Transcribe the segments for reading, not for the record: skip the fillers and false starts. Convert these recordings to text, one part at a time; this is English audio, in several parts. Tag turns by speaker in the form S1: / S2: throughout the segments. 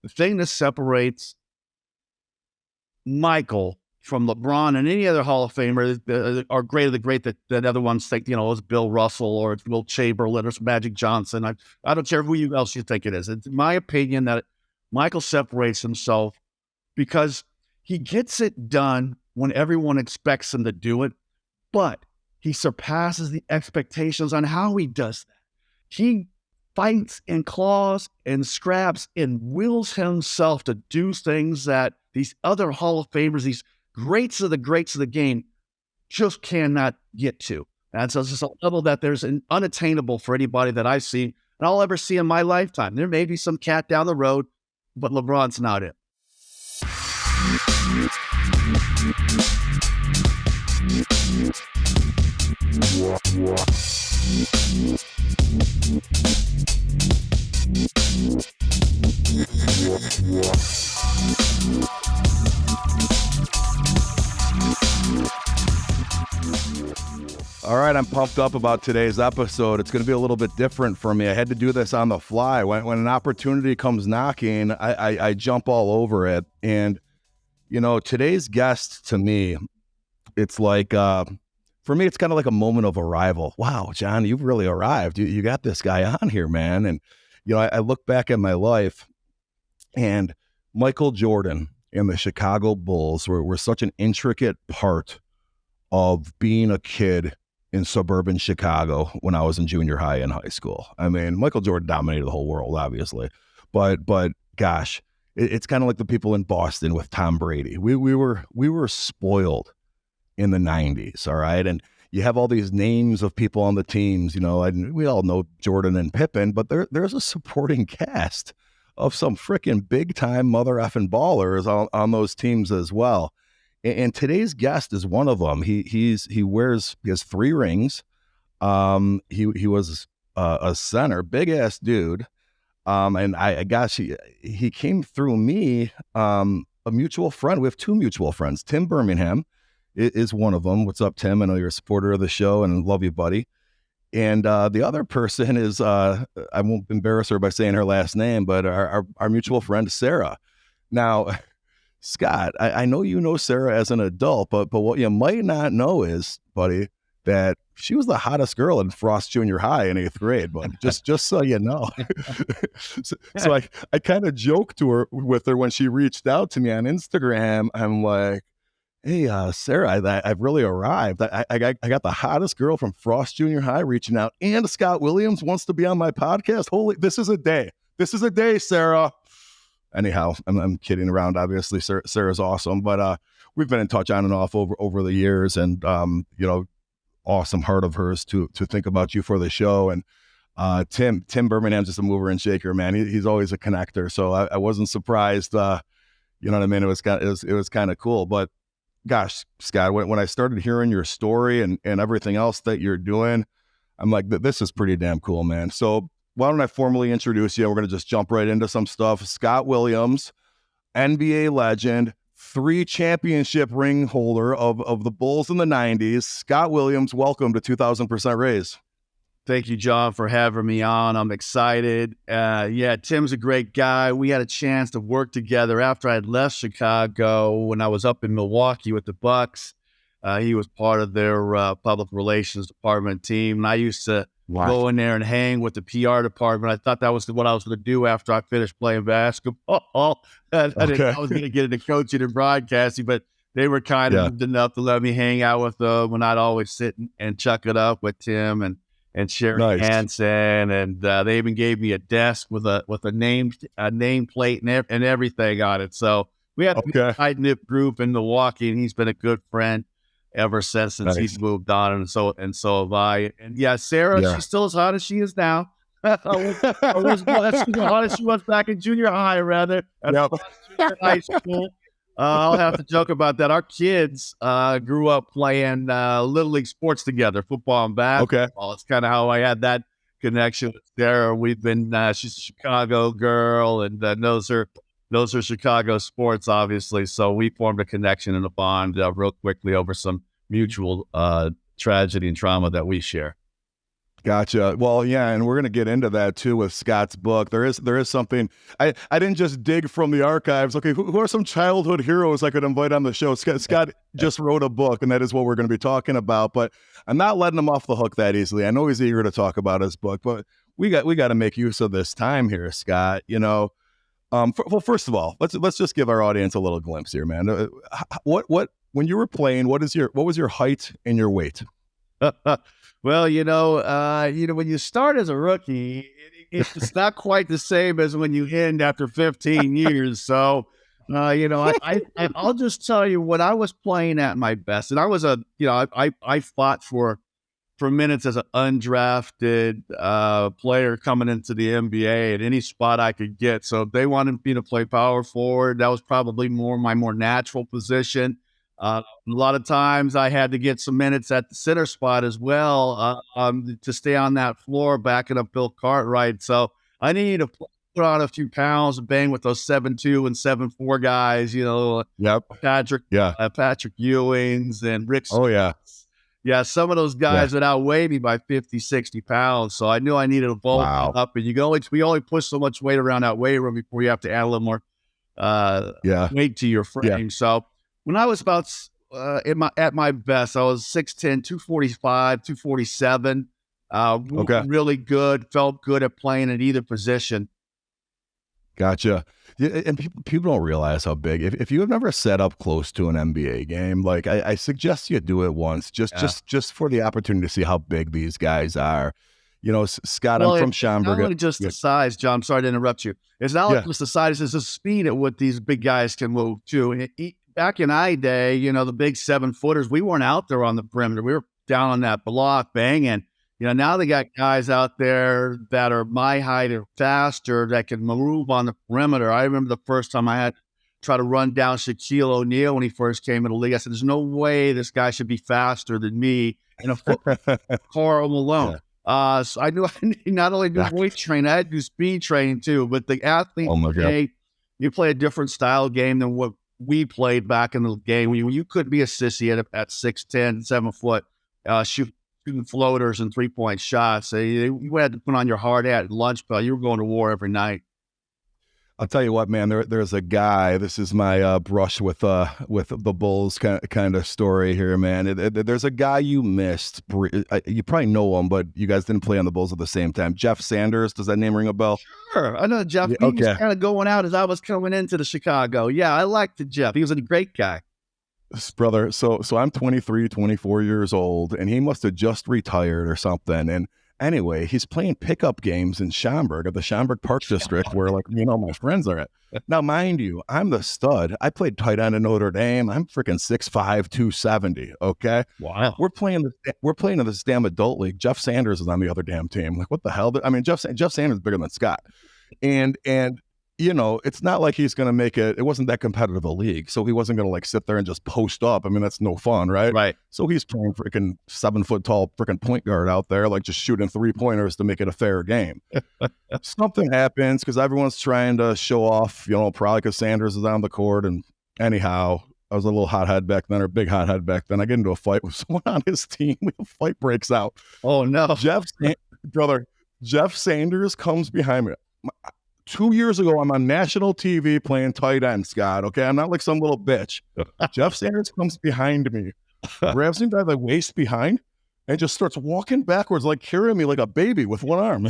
S1: the thing that separates Michael from LeBron and any other Hall of Famer are great of the great that other ones think, it's Bill Russell or it's Will Chamberlain or it's Magic Johnson. I don't care who else you think it is. It's my opinion that Michael separates himself because he gets it done when everyone expects him to do it, but he surpasses the expectations on how he does that. He fights and claws and scraps and wills himself to do things that these other Hall of Famers, these greats of the game, just cannot get to. And so it's just a level that there's an unattainable for anybody that I see and I'll ever see in my lifetime. There may be some cat down the road, but LeBron's not it.
S2: All right, I'm pumped up about today's episode. It's going to be a little bit different for me. I had to do this on the fly. When an opportunity comes knocking, I jump all over it. And, today's guest to me, it's like, for me, it's kind of like a moment of arrival. Wow, John, you've really arrived. You got this guy on here, man. And, I look back at my life and Michael Jordan and the Chicago Bulls were such an intricate part of being a kid in suburban Chicago when I was in junior high and high school. I mean, Michael Jordan dominated the whole world, obviously, but gosh, it's kind of like the people in Boston with Tom Brady. We were spoiled in the 90s. All right. And you have all these names of people on the teams, and we all know Jordan and Pippen, but there's a supporting cast of some freaking big time mother effing ballers on those teams as well. And today's guest is one of them. He has 3 rings. He was a center, big ass dude. And he came through me, a mutual friend. We have 2 mutual friends. Tim Birmingham is one of them. What's up, Tim? I know you're a supporter of the show and love you, buddy. And the other person is, I won't embarrass her by saying her last name, but our mutual friend, Sarah. Now, Scott, I know you know Sarah as an adult, but what you might not know is, buddy, that she was the hottest girl in Frost Junior High in 8th grade, but just so you know. so I kind of joked with her when she reached out to me on Instagram. I'm like, hey, Sarah, I've really arrived. I got the hottest girl from Frost Junior High reaching out, and Scott Williams wants to be on my podcast. Holy, this is a day. This is a day, Sarah. Anyhow, I'm kidding around. Obviously, Sarah's awesome, but we've been in touch on and off over the years, and awesome heart of hers to think about you for the show. And Tim Birmingham's just a mover and shaker, man. He's always a connector, so I wasn't surprised. You know what I mean? It was kind of cool. But gosh, Scott, when I started hearing your story and everything else that you're doing, I'm like, this is pretty damn cool, man. So why don't I formally introduce you? We're going to just jump right into some stuff. Scott Williams, NBA legend, 3 championship ring holder of the Bulls in the 90s. Scott Williams, welcome to 2000% Raise.
S1: Thank you, John, for having me on. I'm excited. Tim's a great guy. We had a chance to work together after I had left Chicago when I was up in Milwaukee with the Bucks. He was part of their public relations department team, and I used to go in there and hang with the PR department. I thought that was what I was going to do after I finished playing basketball. I was going to get into coaching and broadcasting, but they were kind enough to let me hang out with them, and I'd always sit and chuck it up with Tim and Sherry Hansen, and they even gave me a desk with a nameplate and everything on it. So we had a tight-knit group in Milwaukee, and he's been a good friend ever since he's moved on, and so have I. And Sarah, she's still as hot as she is now. I was as hot as she was back in junior high, rather. Junior high school. I'll have to joke about that. Our kids grew up playing Little League sports together, football and basketball. It's kind of how I had that connection with Sarah. We've been, she's a Chicago girl and knows her Chicago sports, obviously. So we formed a connection and a bond real quickly over some mutual tragedy and trauma that we share.
S2: Gotcha. Well, yeah, and we're gonna get into that too with Scott's book. There is something I didn't just dig from the archives. Okay, who are some childhood heroes I could invite on the show? Scott just wrote a book, and that is what we're going to be talking about. But I'm not letting him off the hook that easily. I know he's eager to talk about his book, but we got to make use of this time here, Scott. Well, first of all, let's just give our audience a little glimpse here, man. What when you were playing, what was your height and your weight?
S1: Well, when you start as a rookie, it's not quite the same as when you end after 15 years. So, I'll just tell you when I was playing at my best, and I was I fought for minutes as an undrafted player coming into the NBA at any spot I could get. So if they wanted me to play power forward, that was probably my more natural position. A lot of times I had to get some minutes at the center spot as well to stay on that floor, backing up Bill Cartwright. So I needed to put on a few pounds and bang with those 7'2" and 7'4" guys,
S2: Yep.
S1: Patrick Ewings and Rick.
S2: Oh, yeah.
S1: Yeah, some of those guys would outweigh me by 50, 60 pounds. So I knew I needed to bulk up. And we only push so much weight around that weight room before you have to add a little more weight to your frame. Yeah. So when I was about at my best, I was 6'10", 245, 247. Really good, felt good at playing at either position.
S2: Gotcha. And people don't realize how big. If you have never set up close to an NBA game, like I suggest you do it once, just for the opportunity to see how big these guys are. Scott, I'm from Schaumburg.
S1: Not only just the size, John. I'm sorry to interrupt you. It's not like just the size; it's the speed at what these big guys can move too. Back in my day, the big 7-footers, we weren't out there on the perimeter. We were down on that block banging. Now they got guys out there that are my height or faster that can move on the perimeter. I remember the first time I had to try to run down Shaquille O'Neal when he first came in the league. I said, there's no way this guy should be faster than me in a Karl Malone. So I knew I not only do weight training, I had to do speed training too. But the athlete today, you play a different style game than what we played back in the game. You couldn't be a sissy at 6'10", 7 foot, shooting floaters and 3-point shots. So you had to put on your hard hat at lunch bell. You were going to war every night.
S2: I'll tell you what, man. There's a guy. This is my brush with the Bulls kind of story here, man. There's a guy you missed. You probably know him, but you guys didn't play on the Bulls at the same time. Jeff Sanders. Does that name ring a bell?
S1: Sure, I know Jeff. He was kind of going out as I was coming into the Chicago. Yeah, I liked Jeff. He was a great guy.
S2: Brother, so I'm 23, 24 years old, and he must have just retired or something. And anyway, he's playing pickup games in Schaumburg at the Schaumburg Park District where, my friends are at. Now, mind you, I'm the stud. I played tight end in Notre Dame. I'm freaking 6'5", 270, okay?
S1: Wow.
S2: We're playing in this damn adult league. Jeff Sanders is on the other damn team. Like, what the hell? I mean, Jeff Sanders is bigger than Scott. And it's not like he's going to make it. It wasn't that competitive a league. So he wasn't going to sit there and just post up. I mean, that's no fun, right?
S1: Right.
S2: So he's playing freaking 7 foot tall freaking point guard out there, just shooting 3-pointers to make it a fair game. Something happens because everyone's trying to show off, probably because Sanders is on the court. And anyhow, I was a little hothead back then, or big hothead back then. I get into a fight with someone on his team. A fight breaks out.
S1: Oh, no.
S2: Jeff Sanders comes behind me. 2 years ago, I'm on national TV playing tight end, Scott. Okay, I'm not like some little bitch. Jeff Sanders comes behind me, grabs me by the waist behind, and just starts walking backwards, carrying me like a baby with one arm.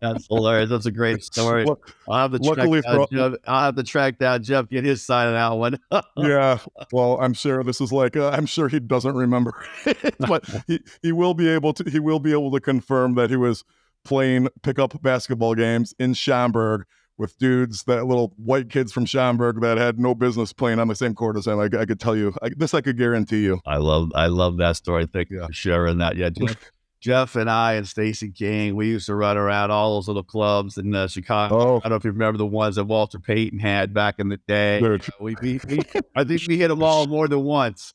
S1: That's hilarious. That's a great story. I'll have to track down Jeff, get his side of that one.
S2: Yeah, well, I'm sure this is I'm sure he doesn't remember it, but he will be able to confirm that he was playing pickup basketball games in Schaumburg with little white kids from Schaumburg that had no business playing on the same court as him. I could tell you, I could guarantee you.
S1: I love that story. Thank you for sharing that. Yeah, Jeff and I and Stacey King, we used to run around all those little clubs in Chicago.
S2: Oh.
S1: I don't know if you remember the ones that Walter Payton had back in the day. I think we hit them all more than once.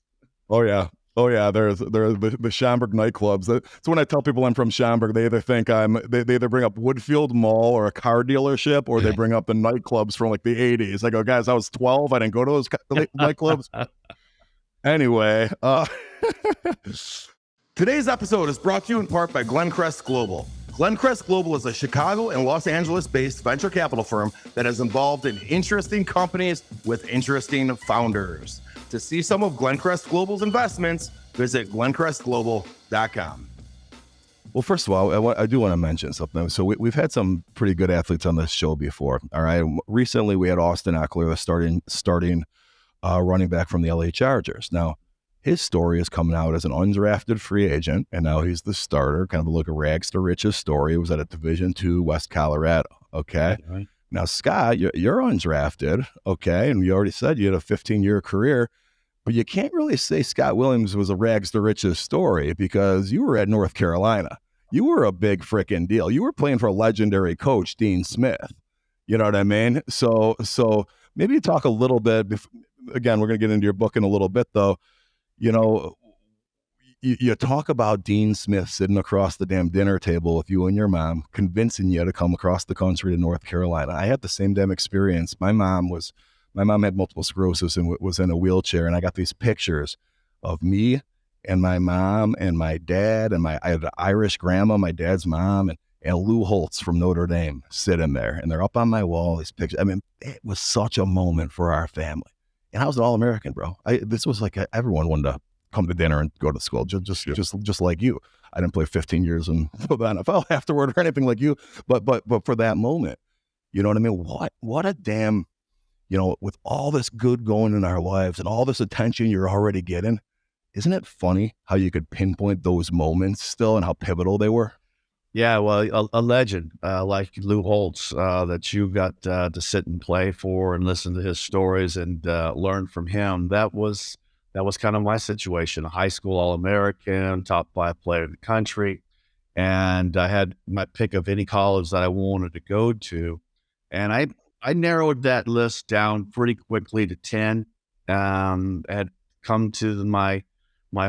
S2: Oh yeah. There's the Schaumburg nightclubs. So when I tell people I'm from Schaumburg, they either think they either bring up Woodfield Mall or a car dealership, or they bring up the nightclubs from the 80s. I go, guys, I was 12. I didn't go to those nightclubs. Anyway, Today's episode is brought to you in part by Glencrest Global. Glencrest Global is a Chicago and Los Angeles-based venture capital firm that is involved in interesting companies with interesting founders. To see some of Glencrest Global's investments, visit glencrestglobal.com. Well, first of all, I do want to mention something. So we've had some pretty good athletes on this show before. All right. Recently, we had Austin Eckler, the starting running back from the LA Chargers. Now, his story is coming out as an undrafted free agent, and now he's the starter. Kind of a look at rags to riches story. It was at a Division II West Colorado. Okay.
S1: Right.
S2: Now, Scott, you're undrafted. Okay. And you already said you had a 15-year career. But you can't really say Scott Williams was a rags to riches story because you were at North Carolina. You were a big freaking deal. You were playing for a legendary coach, Dean Smith. You know what I mean? So maybe you talk a little bit. Again, we're going to get into your book in a little bit, though. You know, you talk about Dean Smith sitting across the damn dinner table with you and your mom, convincing you to come across the country to North Carolina. I had the same damn experience. My mom had multiple sclerosis and was in a wheelchair, and I got these pictures of me and my mom and my dad and I had an Irish grandma, my dad's mom, and Lou Holtz from Notre Dame sitting there, and they're up on my wall, these pictures. I mean, it was such a moment for our family. And I was an All-American, bro. This was like everyone wanted to come to dinner and go to school, just like you. I didn't play 15 years in the NFL afterward or anything like you, but for that moment, you know what I mean? What a damn, you know, with all this good going in our lives and all this attention you're already getting, isn't it funny how you could pinpoint those moments still and how pivotal they were?
S1: Yeah, well, a legend like Lou Holtz that you got to sit and play for and listen to his stories and learn from him. That was kind of my situation. A high school All-American, top 5 player in the country, and I had my pick of any college that I wanted to go to, and I narrowed that list down pretty quickly to 10. I had come to my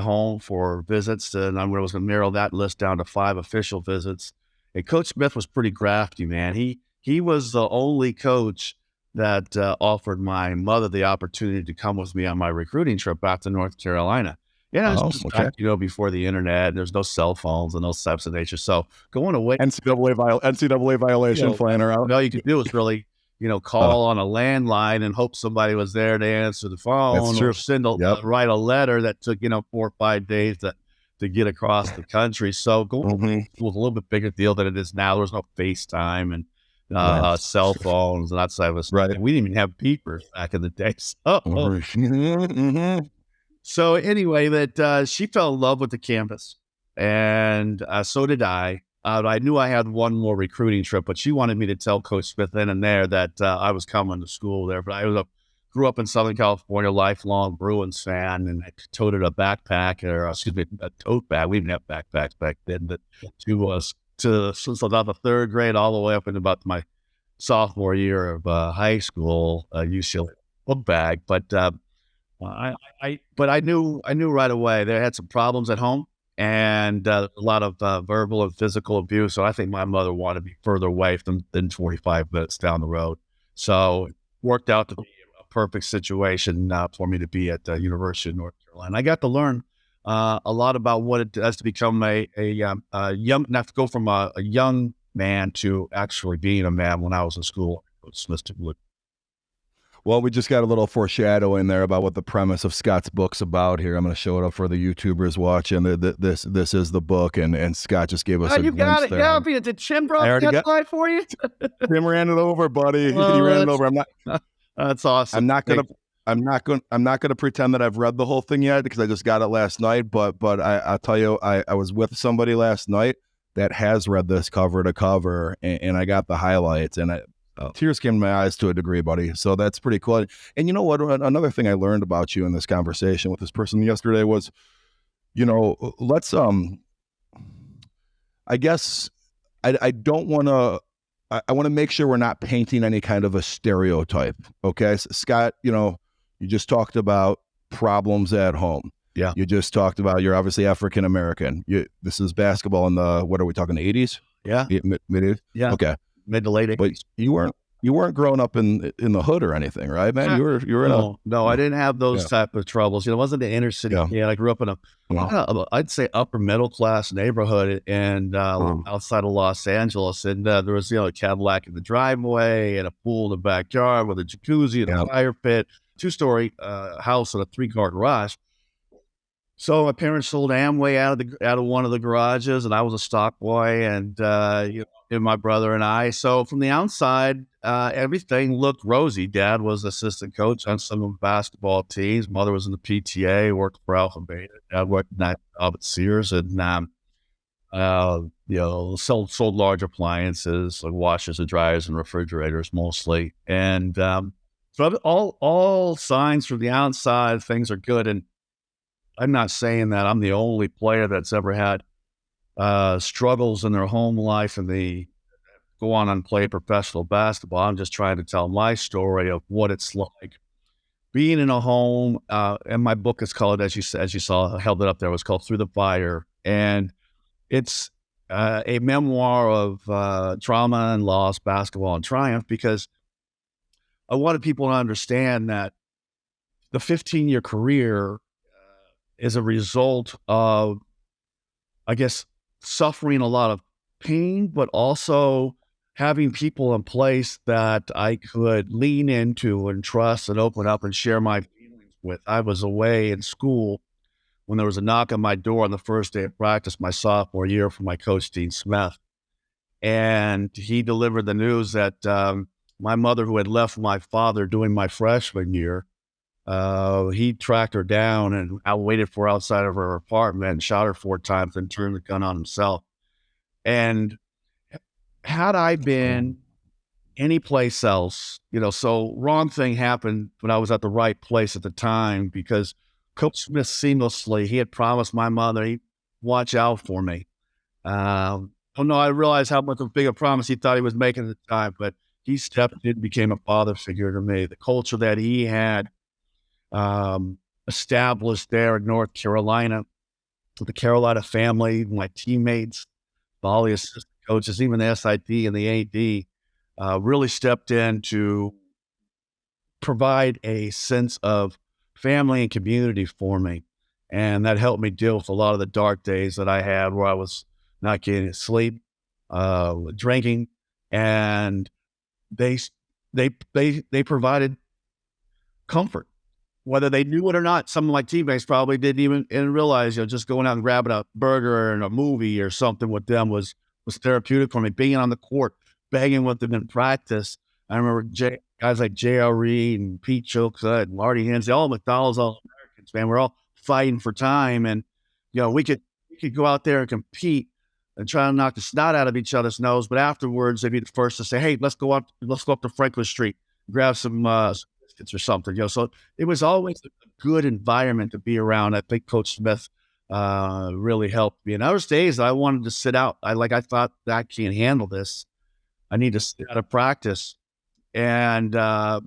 S1: home for visits, and I was going to narrow that list down to 5 official visits. And Coach Smith was pretty crafty, man. He was the only coach that offered my mother the opportunity to come with me on my recruiting trip back to North Carolina. Yeah, it was just back, you know, before the internet. There's no cell phones and no steps of nature. So going away,
S2: NCAA violation flying around.
S1: All you could do was really, you know, call on a landline and hope somebody was there to answer the phone, or write a letter that took, you know, 4 or 5 days to get across the country. So going was a little bit bigger deal than it is now. There was no FaceTime and cell phones and that side of us.
S2: Right.
S1: We didn't even have beepers back in the day. So anyway, that she fell in love with the campus, and so did I. I knew I had one more recruiting trip, but she wanted me to tell Coach Smith then and there that I was coming to school there. But I grew up in Southern California, lifelong Bruins fan, and I toted a backpack, a tote bag. We didn't have backpacks back then, but since about the 3rd grade all the way up into about my sophomore year of high school, UCLA book bag. But I knew right away they had some problems at home. And a lot of verbal and physical abuse. So I think my mother wanted me further away than 45 minutes down the road. So it worked out to be a perfect situation for me to be at the University of North Carolina. I got to learn a lot about what it does to become a young, not to go from a young man to actually being a man when I was in school.
S2: Well, we just got a little foreshadowing there about what the premise of Scott's book's about here. I'm going to show it up for the YouTubers watching. This is the book, and Scott just gave us a glimpse
S1: got it.
S2: there.
S1: Yeah, did Tim brought that for you?
S2: Tim ran it over, buddy. He ran it over.
S1: That's awesome.
S2: I'm not going to pretend that I've read the whole thing yet because I just got it last night. But I'll tell you, I was with somebody last night that has read this cover to cover, and I got the highlights, and tears came to my eyes to a degree, buddy. So that's pretty cool. And you know what? Another thing I learned about you in this conversation with this person yesterday was, you know, let's, I guess I don't want to, I want to make sure we're not painting any kind of a stereotype. Okay. So Scott, you know, you just talked about problems at home.
S1: Yeah.
S2: You just talked about, you're obviously African-American. This is basketball in the, what are we talking, the 80s?
S1: Yeah.
S2: Mid-80s?
S1: Yeah.
S2: Okay.
S1: Mid to late 80s.
S2: But you you weren't growing up in the hood or anything, right, man? You were in a
S1: No, I didn't have those
S2: yeah,
S1: type of troubles. It wasn't the inner city
S2: yeah.
S1: kid. I grew up in
S2: Well,
S1: I'd say upper middle class neighborhood and outside of Los Angeles. And there was, a Cadillac in the driveway and a pool in the backyard with a jacuzzi and a
S2: yeah,
S1: fire pit, two-story house and a three-car garage. So my parents sold Amway out of one of the garages, and I was a stock boy, and my brother and I. So from the outside, everything looked rosy. Dad was assistant coach on some of the basketball teams. Mother was in the PTA, worked for Alpha Beta. Dad worked night job at Sears, and sold large appliances like washers and dryers and refrigerators mostly. And so all signs from the outside, things are good. And I'm not saying that I'm the only player that's ever had struggles in their home life and they go on and play professional basketball. I'm just trying to tell my story of what it's like being in a home. And my book is called, as you saw, I held it up there. It was called Through the Fire, and it's a memoir of trauma and loss, basketball and triumph, because I wanted people to understand that the 15-year career is a result of, I guess, suffering a lot of pain, but also having people in place that I could lean into and trust and open up and share my feelings with. I was away in school when there was a knock on my door on the first day of practice, my sophomore year, from my coach, Dean Smith. And he delivered the news that my mother, who had left my father doing my freshman year, he tracked her down and I waited for her outside of her apartment and shot her 4 times and turned the gun on himself. And had I been anyplace else, so wrong thing happened, but I was at the right place at the time because Coach Smith seamlessly, he had promised my mother he'd watch out for me. Oh no, I realized how much of a big a promise he thought he was making at the time, but he stepped in, became a father figure to me. The culture that he had established there in North Carolina, with the Carolina family, my teammates, all the assistant coaches, even the SID and the AD, really stepped in to provide a sense of family and community for me. And that helped me deal with a lot of the dark days that I had where I was not getting sleep, drinking, and they they provided comfort. Whether they knew it or not, some of my teammates probably didn't even realize, just going out and grabbing a burger and a movie or something with them was therapeutic for me. Being on the court, banging with them in practice. I remember guys like JRE and Pete Chilka and Marty Hensley, all McDonald's, all Americans, man. We're all fighting for time. And, we could go out there and compete and try to knock the snot out of each other's nose. But afterwards, they'd be the first to say, hey, let's go up to Franklin Street, grab some biscuits or something. So it was always a good environment to be around. I think Coach Smith really helped me. And there was days I wanted to sit out. I thought I can't handle this. I need to sit out of practice and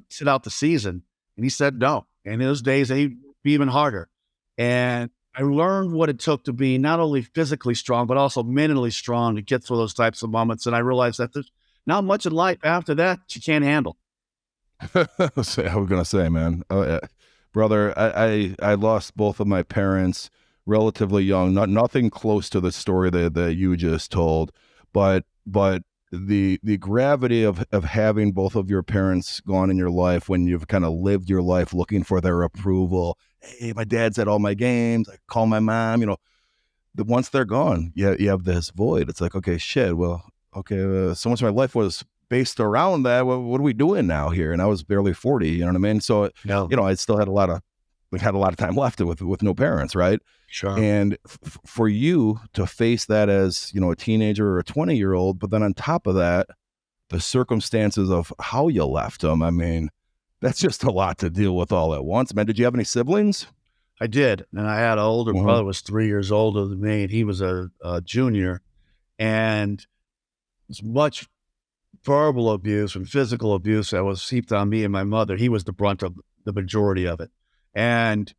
S1: sit out the season. And he said no. And those days he'd be even harder. And I learned what it took to be not only physically strong, but also mentally strong to get through those types of moments. And I realized that there's not much in life after that you can't handle.
S2: I was gonna say, man, brother, I lost both of my parents relatively young. Nothing close to the story that you just told, but the gravity of having both of your parents gone in your life when you've kind of lived your life looking for their approval. Hey, my dad's at all my games. I call my mom. Once they're gone, you have this void. It's like, okay, shit. Well, okay, so much of my life was based around that. What are we doing now here? And I was barely 40. You know what I mean? So,
S1: No.
S2: I still had a lot of time left with no parents, right?
S1: Sure.
S2: And for you to face that as, a teenager or a 20-year-old, but then on top of that, the circumstances of how you left them, I mean, that's just a lot to deal with all at once, man. Did you have any siblings?
S1: I did. And I had an older
S2: Mhm.
S1: brother, was 3 years older than me, and he was a junior. And as much verbal abuse and physical abuse that was heaped on me and my mother, he was the brunt of the majority of it. And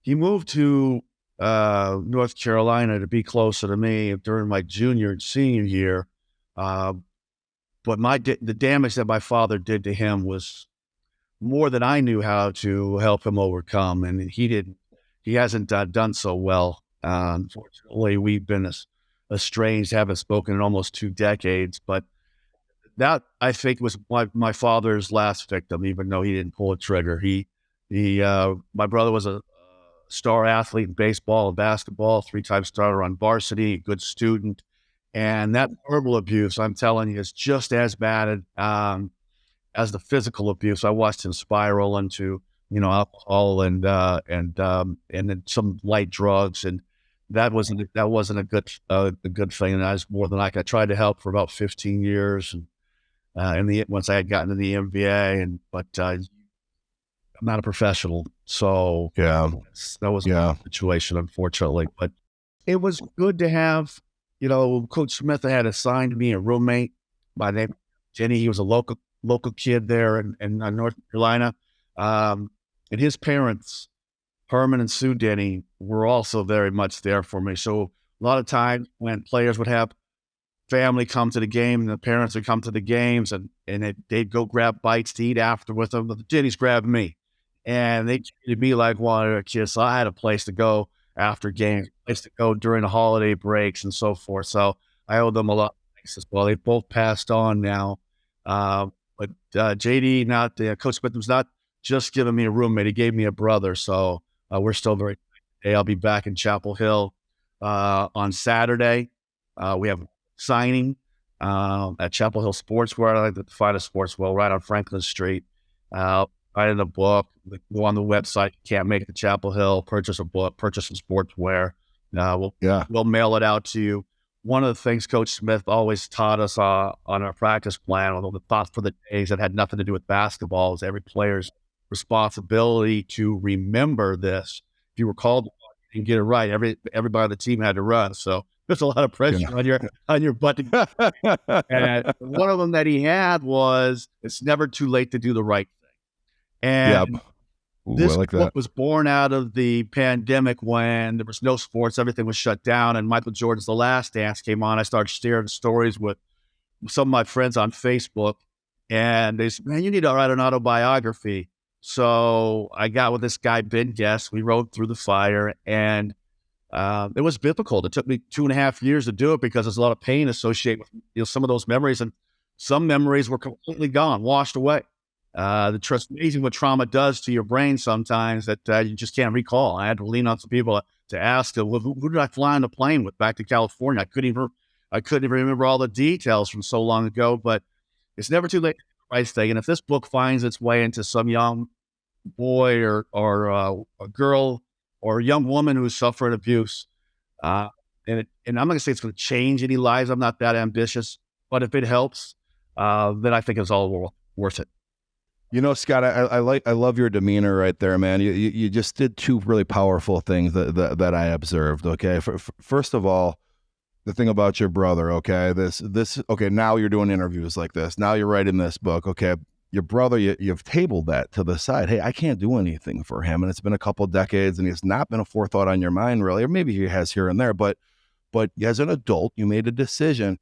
S1: he moved to North Carolina to be closer to me during my junior and senior year. but the damage that my father did to him was more than I knew how to help him overcome, and he hasn't done so well. Unfortunately, we've been estranged, haven't spoken in almost 2 decades, but that I think was my father's last victim, even though he didn't pull a trigger. My brother was a star athlete in baseball and basketball, 3-time starter on varsity, good student. And that verbal abuse, I'm telling you, is just as bad as the physical abuse. I watched him spiral into, alcohol and then some light drugs, and that wasn't a good thing. And I was more than I tried to help for about 15 years, and once I had gotten to the MBA, but I'm not a professional, so
S2: Yeah.
S1: that was
S2: Yeah.
S1: a situation, unfortunately. But it was good to have, Coach Smith had assigned me a roommate by the name of Jenny. He was a local kid there in North Carolina, and his parents, Herman and Sue Denny, were also very much there for me. So a lot of times when players would have family come to the game and the parents would come to the games, and they'd go grab bites to eat after with them, but the Denny's grabbed me. And they treated me like one of their kids. So I had a place to go after games, a place to go during the holiday breaks and so forth. So I owe them a lot of thanks as well. They both passed on now. But JD, Coach Smith was not just giving me a roommate. He gave me a brother. So we're still very hey, I'll be back in Chapel Hill on Saturday. We have signing at Chapel Hill Sportswear. I like the finest sportswear right on Franklin Street. Write a book, go on the website. Can't make it to Chapel Hill, purchase a book, purchase some sportswear. We'll mail it out to you. One of the things Coach Smith always taught us on our practice plan, although the thoughts for the days that had nothing to do with basketball, is every player's responsibility to remember this. If you were called and get it right, everybody on the team had to run. So there's a lot of pressure on your butt. And one of them that he had was, it's never too late to do the right thing. And this book was born out of the pandemic when there was no sports, everything was shut down, and Michael Jordan's The Last Dance came on. I started sharing stories with some of my friends on Facebook, and they said, man, you need to write an autobiography. So I got with this guy, Ben Guest. We rode through the fire, and it was difficult. It took me 2.5 years to do it because there's a lot of pain associated with some of those memories, and some memories were completely gone, washed away. It's amazing what trauma does to your brain sometimes that you just can't recall. I had to lean on some people to ask, well, who did I fly on the plane with back to California? I couldn't even remember all the details from so long ago, but it's never too late to do the right thing. And if this book finds its way into some young boy or a girl or a young woman who's suffering abuse, and I'm not going to say it's going to change any lives. I'm not that ambitious, but if it helps, then I think it's all worth it.
S2: Scott, I love your demeanor right there, man. You just did two really powerful things that I observed. Okay, first of all, the thing about your brother. Okay, okay. Now you're doing interviews like this. Now you're writing this book. Okay, your brother, you've tabled that to the side. Hey, I can't do anything for him, and it's been a couple of decades, and he's not been a forethought on your mind really, or maybe he has here and there, but as an adult, you made a decision.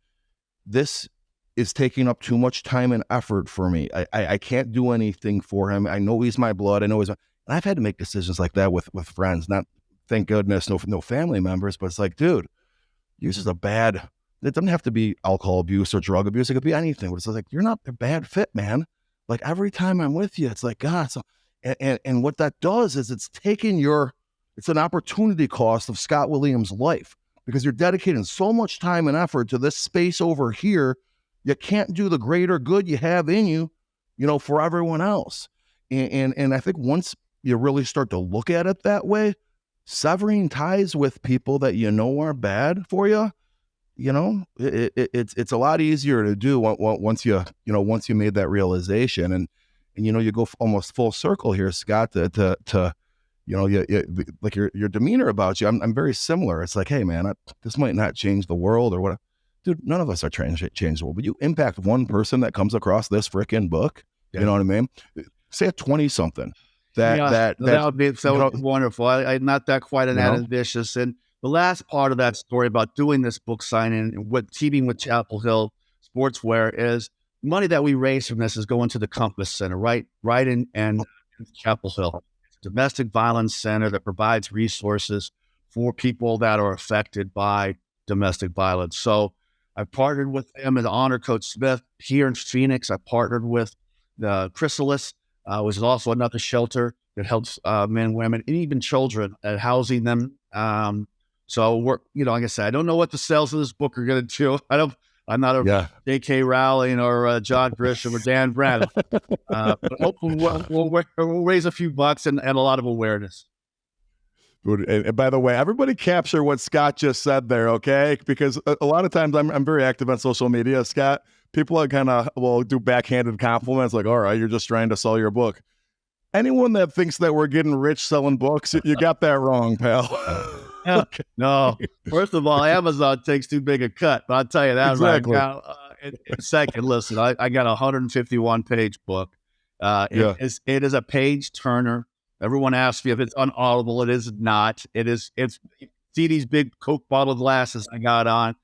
S2: This is taking up too much time and effort for me. I can't do anything for him. I know he's my blood. I know and I've had to make decisions like that with friends. Not, thank goodness, no family members, but it's like, dude, use is a bad. It doesn't have to be alcohol abuse or drug abuse. It could be anything. But it's like, you're not a bad fit, man. Like every time I'm with you, it's like, God. So, and what that does is it's an opportunity cost of Scott Williams' life, because you're dedicating so much time and effort to this space over here. You can't do the greater good you have in you, for everyone else. And I think once you really start to look at it that way, severing ties with people that are bad for you, it's a lot easier to do once you made that realization. And you go almost full circle here, Scott, to like your demeanor about you. I'm very similar. It's like, hey man, this might not change the world or what. Dude, none of us are trying to change the world, but you impact one person that comes across this freaking book. Yeah. You know what I mean? Say a 20-something. That would be
S1: wonderful. I'm not that quite an ambitious. And the last part of that story about doing this book signing and teaming with Chapel Hill Sportswear is money that we raise from this is going to the Compass Center, right in Chapel Hill. It's a domestic violence center that provides resources for people that are affected by domestic violence. So I partnered with them and Honor Coach Smith here in Phoenix. I partnered with the Chrysalis, which is also another shelter that helps men, women, and even children at housing them. So we're, like I said, I don't know what the sales of this book are going to do. I'm not a J.K. Rowling or John Grisham or Dan Brown. But hopefully we'll raise a few bucks and a lot of awareness.
S2: And by the way, everybody capture what Scott just said there, okay? Because a lot of times I'm very active on social media, Scott. People are kind of will do backhanded compliments like, all right, you're just trying to sell your book. Anyone that thinks that we're getting rich selling books, you got that wrong, pal.
S1: No, first of all, Amazon takes too big a cut, but I'll tell you that
S2: exactly.
S1: right now. Second, listen, I got a 151-page book. It is a page turner. Everyone asks me if it's unaudible. It is not. It's see these big Coke bottle glasses I got on.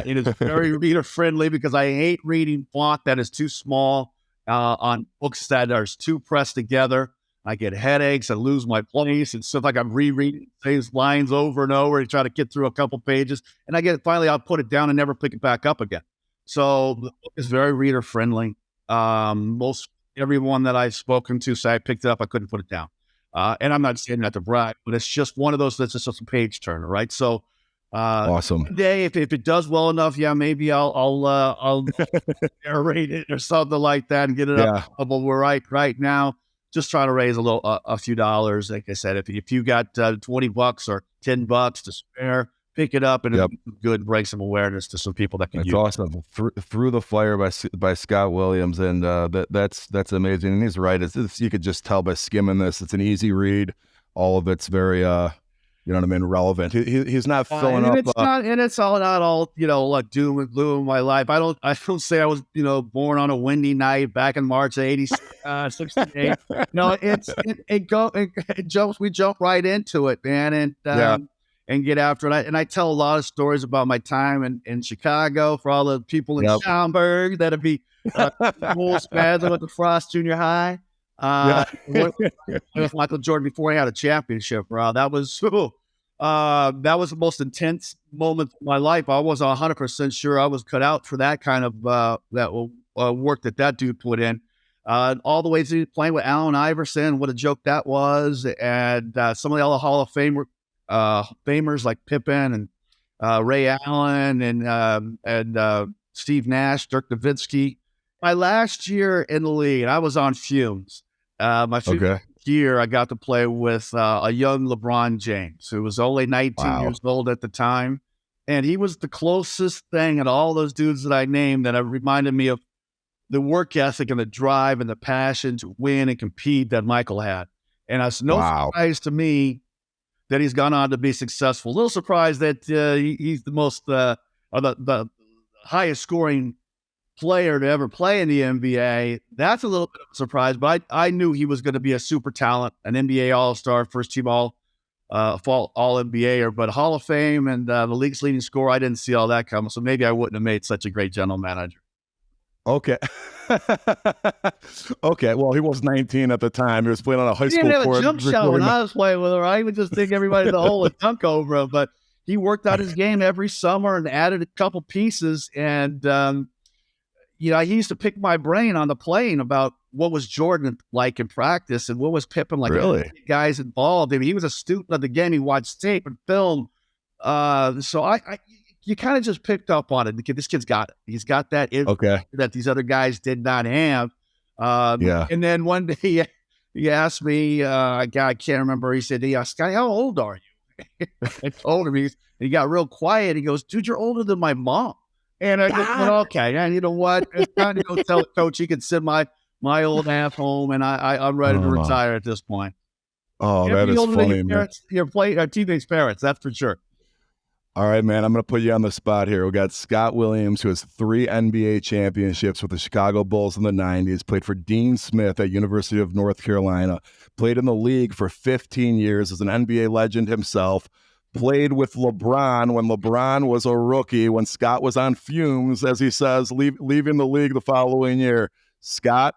S1: It is very reader friendly because I hate reading font that is too small on books that are too pressed together. I get headaches. I lose my place. It's stuff like I'm rereading these lines over and over and try to get through a couple pages. And finally I'll put it down and never pick it back up again. So the book is very reader friendly. Most everyone that I've spoken to say I picked it up, I couldn't put it down. And I'm not saying that to brag, but it's just one of those that's just a page turner, right? So
S2: awesome.
S1: One day, if it does well enough, maybe I'll narrate it or something like that and get it up. But we're right now just trying to raise a few dollars. Like I said, if you got $20 or $10 to spare, pick it up and it'll be good, bring some awareness to some people that can use it.
S2: That's awesome. Through the Fire by Scott Williams, and that's amazing. And he's right. You could just tell by skimming this. It's an easy read. All of it's very relevant. He's not filling up.
S1: It's not all like doom and gloom in my life. I don't say I was born on a windy night back in March of 68. No, we jump right into it, man, and get after it. And I tell a lot of stories about my time in Chicago for all the people in Schaumburg that'd be Bulls fans at the Frost Junior High. With Michael Jordan before he had a championship, bro. That was the most intense moment of my life. I wasn't 100% sure I was cut out for that kind of work that dude put in. All the way to playing with Allen Iverson, what a joke that was, and some of the other Hall of Famers like Pippen and Ray Allen and Steve Nash, Dirk Nowitzki. My last year in the league, I was on fumes. My fifth year, I got to play with a young LeBron James, who was only 19 years old at the time. And he was the closest thing, and all those dudes that I named, that reminded me of the work ethic and the drive and the passion to win and compete that Michael had. And it's no surprise to me that he's gone on to be successful. A little surprised that he's the most, the highest scoring player to ever play in the NBA. That's a little bit of a surprise, but I knew he was going to be a super talent, an NBA All-Star, first team All-NBA, but Hall of Fame and the league's leading scorer. I didn't see all that coming, so maybe I wouldn't have made such a great general manager.
S2: Okay. Okay. Well, he was 19 at the time. He was playing on a high school court.
S1: He didn't have a jump shot when I was playing with him. I would just think everybody in the hole would dunk over him, but he worked out his game every summer and added a couple pieces. And, he used to pick my brain on the plane about what was Jordan like in practice and what was Pippen like.
S2: Really?
S1: Guys involved. I mean, he was a student of the game. He watched tape and film. So you kind of just picked up on it. This kid's got it. He's got that that these other guys did not have. And then one day he asked me, a guy I can't remember. He said, Scotty, how old are you? I told him. He got real quiet. He goes, dude, you're older than my mom. And I just went, okay. And you know what? It's time to go tell the coach he can send my old ass home, and I'm ready to retire at this point.
S2: Oh, that is funny, man.
S1: Your teammates' parents, that's for sure.
S2: All right, man, I'm going to put you on the spot here. We got Scott Williams, who has 3 NBA championships with the Chicago Bulls in the 90s, played for Dean Smith at University of North Carolina, played in the league for 15 years as an NBA legend himself, played with LeBron when LeBron was a rookie, when Scott was on fumes, as he says, leaving the league the following year. Scott,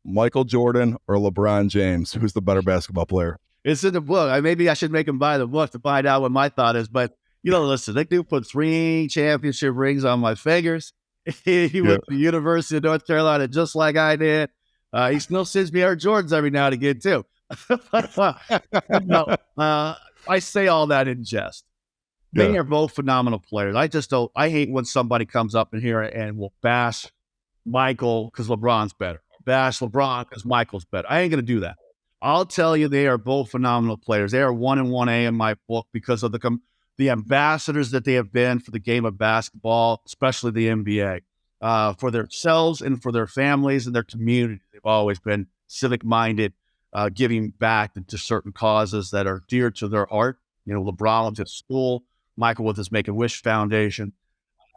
S2: Michael Jordan, or LeBron James? Who's the better basketball player?
S1: It's in the book. Maybe I should make him buy the book to find out what my thought is. But, listen, they do put 3 championship rings on my fingers. He went to the University of North Carolina just like I did. He still sends me Air Jordans every now and again, too. I say all that in jest. They are both phenomenal players. I hate when somebody comes up in here and will bash Michael because LeBron's better. Bash LeBron because Michael's better. I ain't going to do that. I'll tell you, they are both phenomenal players. They are 1 and 1A in my book because of the ambassadors that they have been for the game of basketball, especially the NBA, for themselves and for their families and their communities. They've always been civic-minded, giving back to certain causes that are dear to their heart. LeBron with his school, Michael with his Make-A-Wish Foundation.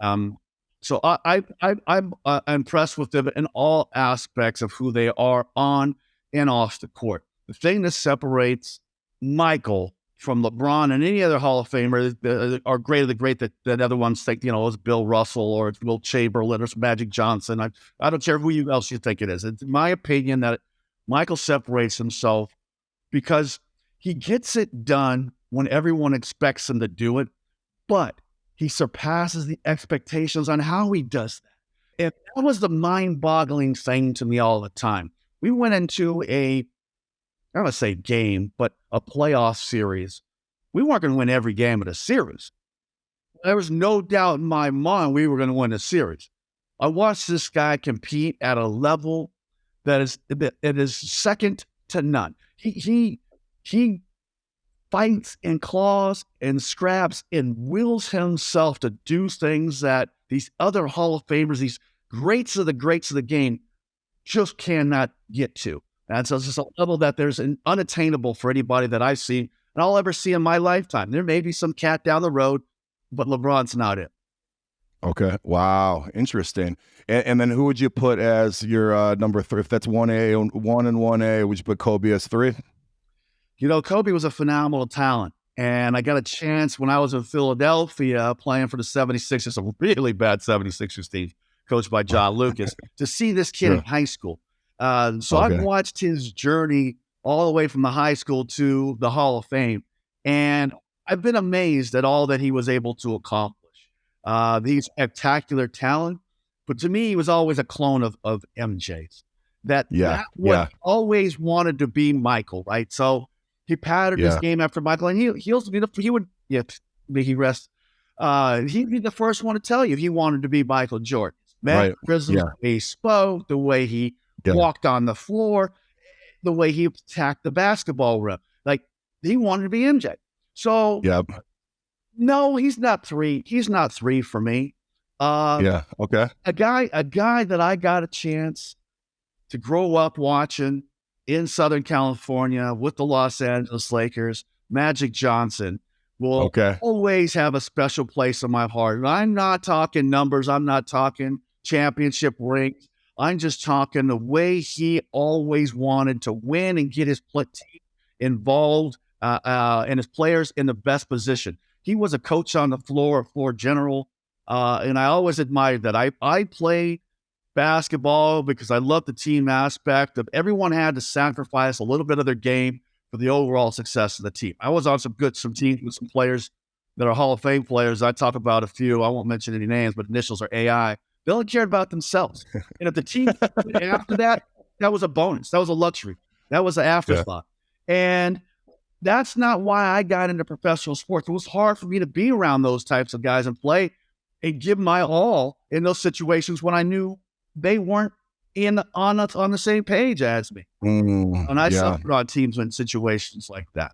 S1: So I'm impressed with them in all aspects of who they are on and off the court. The thing that separates Michael from LeBron and any other Hall of Famer are great of the great that other ones think, it's Bill Russell or it's Will Chamberlain or it's Magic Johnson. I don't care who else you think it is. It's my opinion that Michael separates himself because he gets it done when everyone expects him to do it, but he surpasses the expectations on how he does that. And that was the mind-boggling thing to me all the time. We went into I don't want to say game, but a playoff series. We weren't going to win every game of the series. There was no doubt in my mind we were going to win the series. I watched this guy compete at a level that is second to none. He fights and claws and scraps and wills himself to do things that these other Hall of Famers, these greats of the game, just cannot get to. And so it's just a level that there's an unattainable for anybody that I've seen and I'll ever see in my lifetime. There may be some cat down the road, but LeBron's not it.
S2: Okay. Wow. Interesting. And then who would you put as your number 3? If that's 1A, 1 and 1A, would you put Kobe as 3?
S1: Kobe was a phenomenal talent. And I got a chance when I was in Philadelphia playing for the 76ers, a really bad 76ers team, coached by John Lucas, to see this kid in high school. I've watched his journey all the way from the high school to the Hall of Fame. And I've been amazed at all that he was able to accomplish. He's spectacular talent, but to me, he was always a clone of MJ's. Always wanted to be Michael, right? So he patterned his game after Michael, and he'd be the first one to tell you he wanted to be Michael Jordan. The way he spoke, the way he walked on the floor, the way he attacked the basketball rim. Like, he wanted to be MJ. So, no, he's not 3. He's not 3 for me.
S2: Okay.
S1: A guy that I got a chance to grow up watching in Southern California with the Los Angeles Lakers, Magic Johnson, will always have a special place in my heart. And I'm not talking numbers. I'm not talking championship rings. I'm just talking the way he always wanted to win and get his team involved and his players in the best position. He was a coach on the floor general, and I always admired that. I played basketball because I loved the team aspect of everyone had to sacrifice a little bit of their game for the overall success of the team. I was on some teams with some players that are Hall of Fame players. I talk about a few. I won't mention any names, but initials are AI. They only cared about themselves. And if the team after that was a bonus. That was a luxury. That was an afterthought. And that's not why I got into professional sports. It was hard for me to be around those types of guys and play and give my all in those situations when I knew they weren't on the same page as me. And I suffered on teams in situations like that.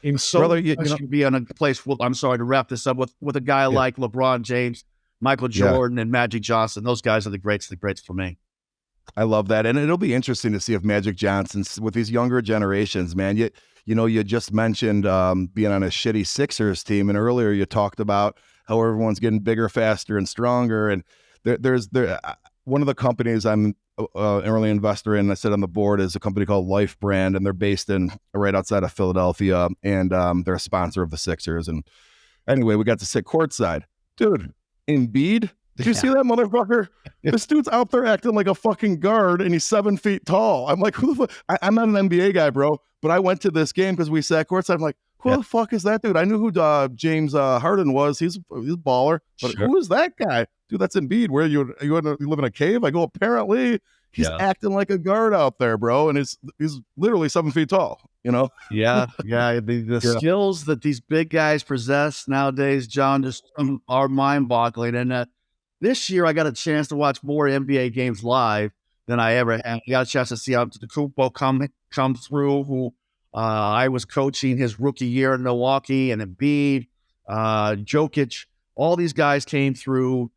S1: And so brother, you should be in a place. Well, I'm sorry to wrap this up with a guy like LeBron James, Michael Jordan, and Magic Johnson. Those guys are the greats for me.
S2: I love that. And it'll be interesting to see if Magic Johnson, with these younger generations, man, you just mentioned being on a shitty Sixers team. And earlier you talked about how everyone's getting bigger, faster, and stronger. And there's one of the companies I'm an early investor in. I sit on the board is a company called Life Brand, and they're based in right outside of Philadelphia, and they're a sponsor of the Sixers. And anyway, we got to sit courtside. Dude, Embiid, did you see that motherfucker? This dude's out there acting like a fucking guard, and he's 7 feet tall. I'm like, who the fuck? I'm not an NBA guy, bro, but I went to this game because we sat courtside. I'm like, who the fuck is that dude? I knew who James Harden was. He's a baller, but who is that guy? Dude, that's Embiid. Where you live in a cave? I go, apparently he's acting like a guard out there, bro, and he's literally 7 feet tall.
S1: Yeah. The skills that these big guys possess nowadays, John, just are mind-boggling. And this year, I got a chance to watch more NBA games live than I ever had. I got a chance to see Antetokounmpo come through, who I was coaching his rookie year in Milwaukee, and Embiid, Jokic. All these guys came through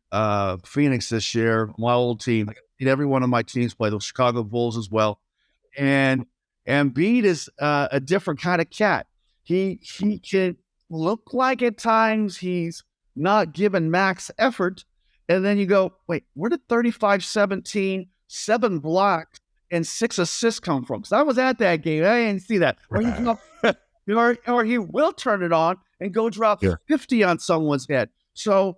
S1: Phoenix this year, my old team. Every one of my teams played, the Chicago Bulls as well. And Embiid is a different kind of cat. He can look like at times he's not giving max effort. And then you go, wait, where did 35-17, 7 blocks, and 6 assists come from? Because I was at that game. I didn't see that. Or he will turn it on and go drop 50 on someone's head. So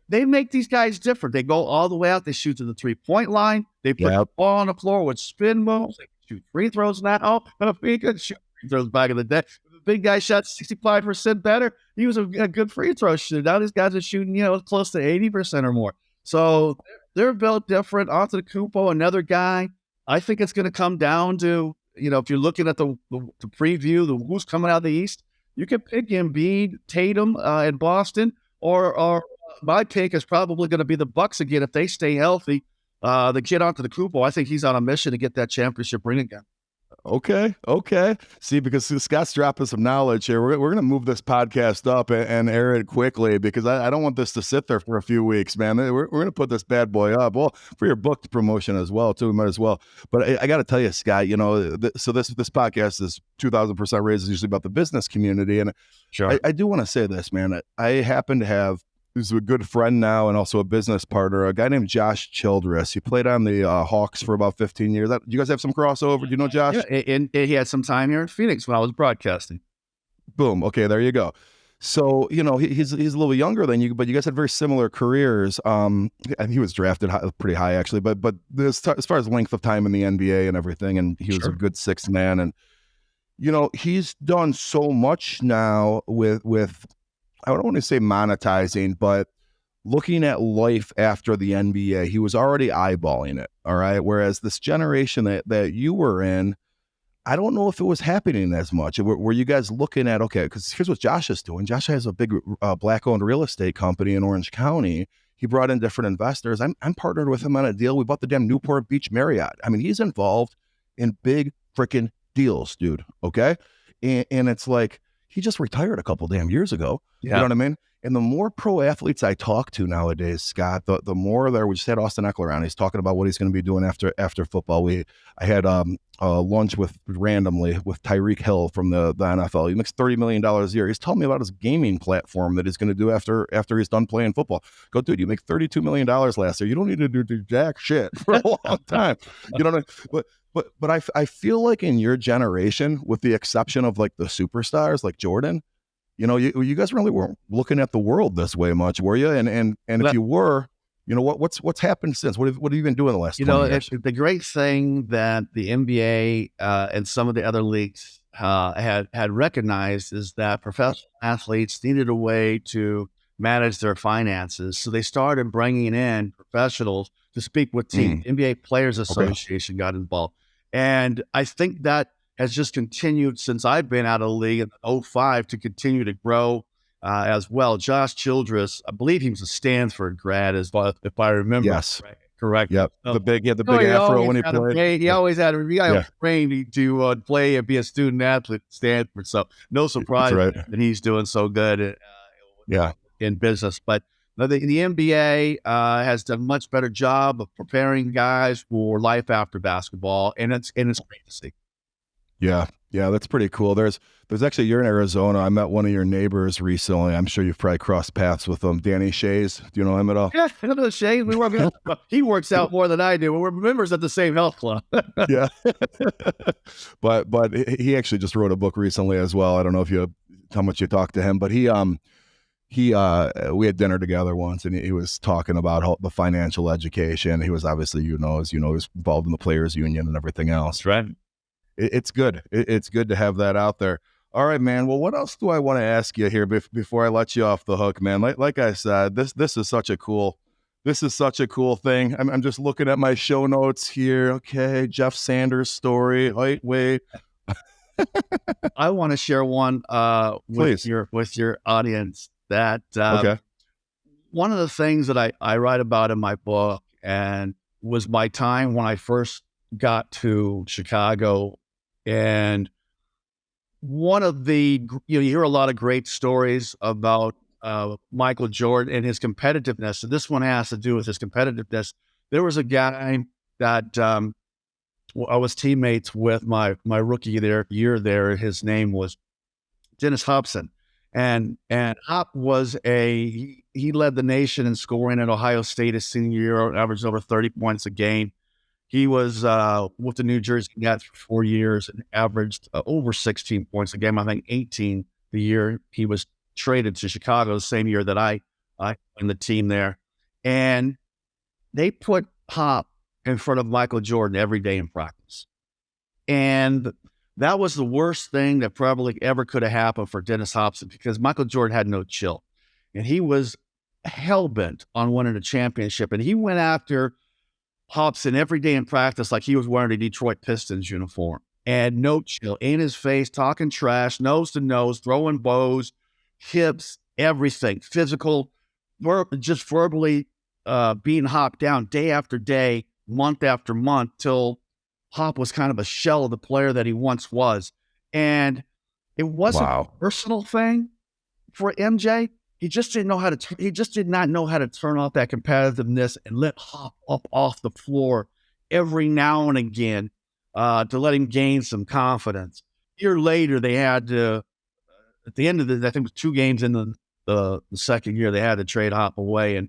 S1: they make these guys different. They go all the way out. They shoot to the 3-point line. They put the ball on the floor with spin moves. They shoot free throws now. He could shoot free throws back in the day. The big guy shot 65% better. He was a good free throw shooter. Now these guys are shooting, close to 80% or more. So they're built different. Antetokounmpo, another guy. I think it's going to come down to, if you're looking at the preview, who's coming out of the East, you can pick Embiid, Tatum in Boston, or my pick is probably going to be the Bucks again if they stay healthy. The kid Antetokounmpo, I think he's on a mission to get that championship ring again.
S2: Okay. See, because Scott's dropping some knowledge here, we're going to move this podcast up and air it quickly because I don't want this to sit there for a few weeks, man. We're going to put this bad boy up. Well, for your book promotion as well, too, we might as well. But I got to tell you, Scott, so this podcast is 2,000% raised is usually about the business community. And I do want to say this, man. I happen to have, who's a good friend now and also a business partner, a guy named Josh Childress. He played on the Hawks for about 15 years. Do you guys have some crossover? Do you know Josh?
S1: Yeah, and he had some time here in Phoenix when I was broadcasting.
S2: Boom. Okay, there you go. So, he's a little younger than you, but you guys had very similar careers. And he was drafted pretty high, actually. But as far as length of time in the NBA and everything, and he was a good sixth man. And, he's done so much now with I don't want to say monetizing, but looking at life after the NBA, he was already eyeballing it. All right. Whereas this generation that you were in, I don't know if it was happening as much. Were you guys looking at, okay, because here's what Josh is doing. Josh has a big black-owned real estate company in Orange County. He brought in different investors. I'm partnered with him on a deal. We bought the damn Newport Beach Marriott. I mean, he's involved in big freaking deals, dude. Okay. And it's like, he just retired a couple damn years ago. You know what I mean? And the more pro athletes I talk to nowadays, Scott, the more there. We just had Austin Eckler on. He's talking about what he's going to be doing after football. I had lunch randomly with Tyreek Hill from the NFL. He makes $30 million a year. He's telling me about his gaming platform that he's going to do after he's done playing football. Go, dude, you make $32 million last year. You don't need to do jack shit for a long time. You know what I mean? But I feel like in your generation, with the exception of like the superstars like Jordan, you guys really weren't looking at the world this way much, were you? And if you were, what's happened since? What have you been doing the last 20 years?
S1: The great thing that the NBA and some of the other leagues had recognized is that professional athletes needed a way to manage their finances. So they started bringing in professionals to speak with teams. NBA Players Association got involved. And I think that has just continued since I've been out of the league in 2005 to continue to grow as well. Josh Childress, I believe he was a Stanford grad, if I remember.
S2: Yes.
S1: Correct.
S2: Yep. The big afro when he played.
S1: He always had a brain to play and be a student athlete at Stanford. So no surprise that he's doing so good in business. But the NBA has done a much better job of preparing guys for life after basketball, and it's great to see.
S2: Yeah. Yeah, that's pretty cool. There's actually, you're in Arizona. I met one of your neighbors recently. I'm sure you've probably crossed paths with him. Danny Shays. Do you know him at all?
S1: Yeah, I know Shane. We work. He works out more than I do. We're members of the same health club.
S2: Yeah. But he actually just wrote a book recently as well. I don't know if you how much you talked to him, but he we had dinner together once, and he was talking about the financial education. He was obviously, as you know, he was involved in the players union and everything else.
S1: That's right.
S2: It's good. It's good to have that out there. All right, man. Well, what else do I want to ask you here before I let you off the hook, man? Like I said, this is such a cool thing. I'm just looking at my show notes here. Okay, Jeff Sanders story. Wait.
S1: I want to share one
S2: Please.
S1: with your audience that
S2: Okay.
S1: one of the things that I write about in my book and was my time when I first got to Chicago. And one of the, you hear a lot of great stories about Michael Jordan and his competitiveness. And this one has to do with his competitiveness. There was a guy that I was teammates with my rookie year there. His name was Dennis Hobson. And Hop was he led the nation in scoring at Ohio State his senior year, averaged over 30 points a game. He was with the New Jersey Nets for 4 years and averaged over 16 points a game. I think 18 the year he was traded to Chicago, the same year that I in the team there. And they put Hop in front of Michael Jordan every day in practice. And that was the worst thing that probably ever could have happened for Dennis Hobson, because Michael Jordan had no chill. And he was hell-bent on winning a championship. And he went after Hobson every day in practice like he was wearing a Detroit Pistons uniform, and no chill, in his face, talking trash, nose to nose, throwing bows, hips, everything, physical, just verbally being Hop down day after day, month after month, till Hop was kind of a shell of the player that he once was. And it wasn't
S2: Wow.
S1: a personal thing for MJ. He just didn't know how to. He just did not know how to turn off that competitiveness and let Hop up off the floor every now and again to let him gain some confidence. A year later, they had to. At the end of I think it was 2 games in the second year, they had to trade Hop away. And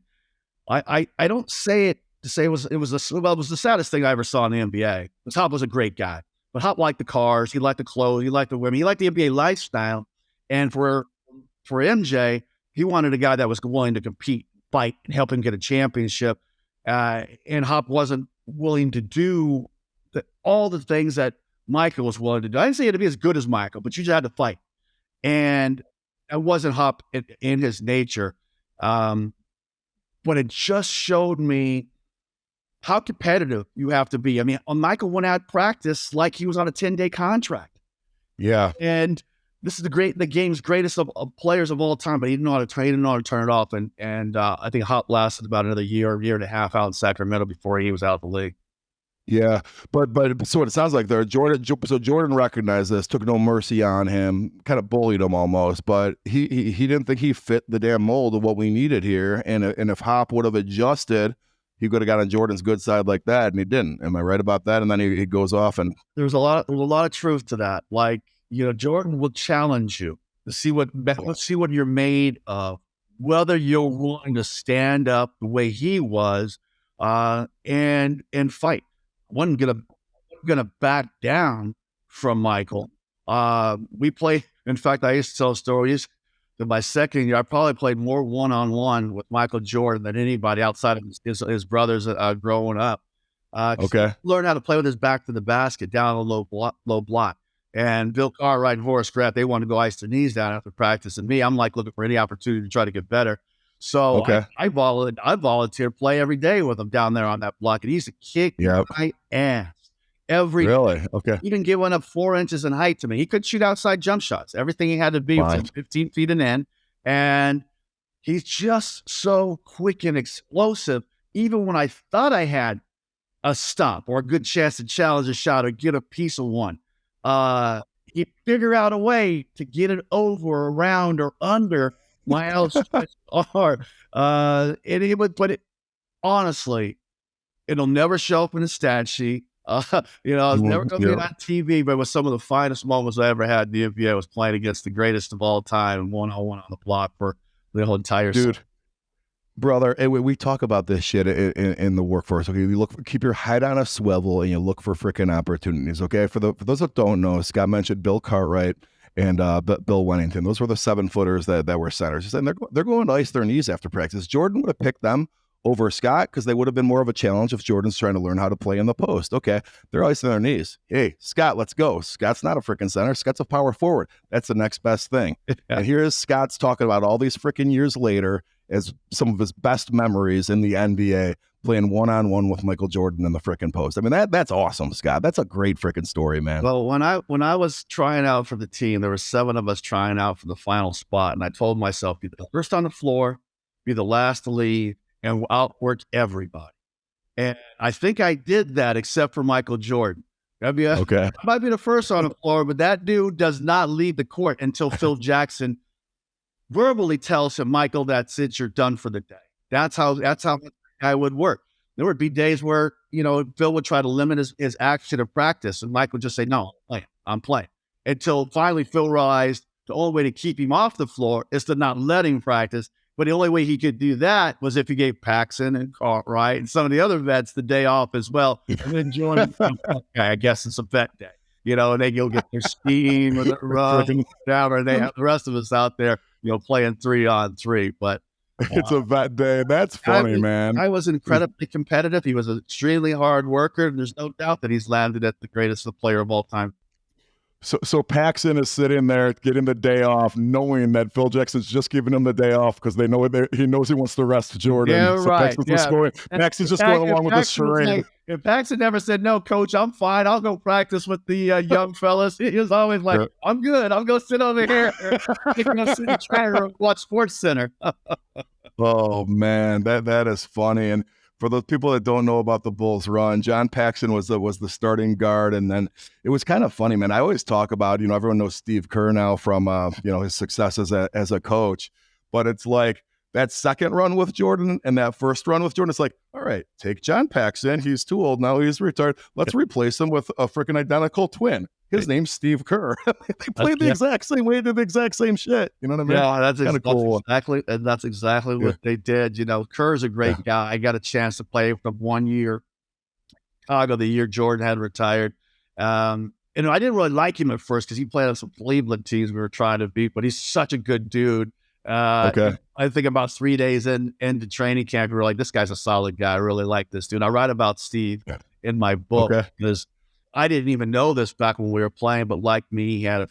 S1: I don't say it to say it was the saddest thing I ever saw in the NBA. Because Hop was a great guy, but Hop liked the cars, he liked the clothes, he liked the women, he liked the NBA lifestyle. And for MJ, he wanted a guy that was willing to compete, fight, and help him get a championship. And Hop wasn't willing to do all the things that Michael was willing to do. I didn't say it to be as good as Michael, but you just had to fight. And it wasn't Hop in his nature. But it just showed me how competitive you have to be. I mean, Michael went out practice like he was on a 10-day contract.
S2: Yeah.
S1: And this is the game's greatest of players of all time, but he didn't know how to train, didn't know how to turn it off. And I think Hop lasted about another year and a half out in Sacramento before he was out of the league.
S2: Yeah, but so what it sounds like there, Jordan recognized this, took no mercy on him, kind of bullied him almost, but he didn't think he fit the damn mold of what we needed here, and if Hop would have adjusted, he could have got on Jordan's good side like that, and he didn't. Am I right about that? And then he goes off, and
S1: there's a lot of truth to that. Like, Jordan will challenge you to see what you're made of, whether you're willing to stand up the way he was, and fight. Wasn't gonna back down from Michael. We played. In fact, I used to tell stories that my second year, I probably played more one-on-one with Michael Jordan than anybody outside of his brothers growing up.
S2: okay,
S1: Learned how to play with his back to the basket, down a low block. And Bill Cartwright and Horace Grant, they wanted to go ice their knees down after practice. And me, I'm like looking for any opportunity to try to get better. So
S2: okay,
S1: I volunteered to play every day with him down there on that block. And he used to kick my ass every
S2: really, okay,
S1: even giving up 4 inches in height to me. He could shoot outside jump shots. Everything he had to be was 15 feet and in. And he's just so quick and explosive. Even when I thought I had a stop or a good chance to challenge a shot or get a piece of one, he'd figure out a way to get it over, around, or under my outstretched arm. And he would, but honestly, it'll never show up in a stat sheet. It's never going to be
S2: Yeah.
S1: on TV, but it was some of the finest moments I ever had in the NBA. Was playing against the greatest of all time, one-on-one on the block for the whole entire
S2: Dude, brother, we talk about this shit in the workforce. Okay, you keep your head on a swivel and you look for freaking opportunities. Okay, for those that don't know, Scott mentioned Bill Cartwright and Bill Wennington. Those were the 7-footers that were centers. And they're going to ice their knees after practice. Jordan would have picked them over Scott because they would have been more of a challenge if Jordan's trying to learn how to play in the post. Okay, they're icing their knees. Hey, Scott, let's go. Scott's not a freaking center. Scott's a power forward. That's the next best thing. And here is Scott's talking about all these freaking years later as some of his best memories in the NBA playing one-on-one with Michael Jordan in the freaking post. I mean, that's awesome, Scott. That's a great freaking story, man.
S1: Well, when I was trying out for the team, there were 7 of us trying out for the final spot, and I told myself, be the first on the floor, be the last to leave, and outwork everybody. And I think I did that, except for Michael Jordan.
S2: Okay.
S1: I might be the first on the floor, but that dude does not leave the court until Phil Jackson verbally tells him, Michael, that's it, you're done for the day. That's how I would work. There would be days where, Phil would try to limit his action of practice, and Mike would just say, no, I'm playing. Until finally Phil realized the only way to keep him off the floor is to not let him practice. But the only way he could do that was if he gave Paxson and Cartwright and some of the other vets the day off as well. And then Jordan, okay, I guess it's a vet day, and they go get their skiing or their run, whatever. They have the rest of us out there, playing 3-on-3. But
S2: it's a vet day. That's funny, man.
S1: I was incredibly competitive. He was an extremely hard worker. And there's no doubt that he's landed at the greatest player of all time.
S2: So Paxson is sitting there getting the day off, knowing that Phil Jackson's just giving him the day off because he knows he wants to rest Jordan.
S1: Yeah,
S2: so
S1: right.
S2: Paxson's just going along with the charade.
S1: If Paxson never said, no, coach, I'm fine, I'll go practice with the young fellas, he was always like, I'm good, I'll go sit over here. Watch Sports Center.
S2: Oh, man, that is funny. And for those people that don't know about the Bulls run, John Paxson was the starting guard. And then it was kind of funny, man. I always talk about, everyone knows Steve Kerr now from, his success as a coach. But it's like that second run with Jordan and that first run with Jordan, it's like, all right, take John Paxson. He's too old now. He's retired. Let's replace him with a freaking identical twin. His name's Steve Kerr. They played the exact same way, did the exact same shit. You know what I mean?
S1: Yeah, that's
S2: kind of cool.
S1: That's exactly what they did. Kerr's a great guy. I got a chance to play for 1 year, Chicago, the year Jordan had retired. I didn't really like him at first because he played on some Cleveland teams we were trying to beat, but he's such a good dude. I think about 3 days into training camp, we were like, this guy's a solid guy. I really like this dude. I write about Steve in my book because I didn't even know this back when we were playing, but like me, he had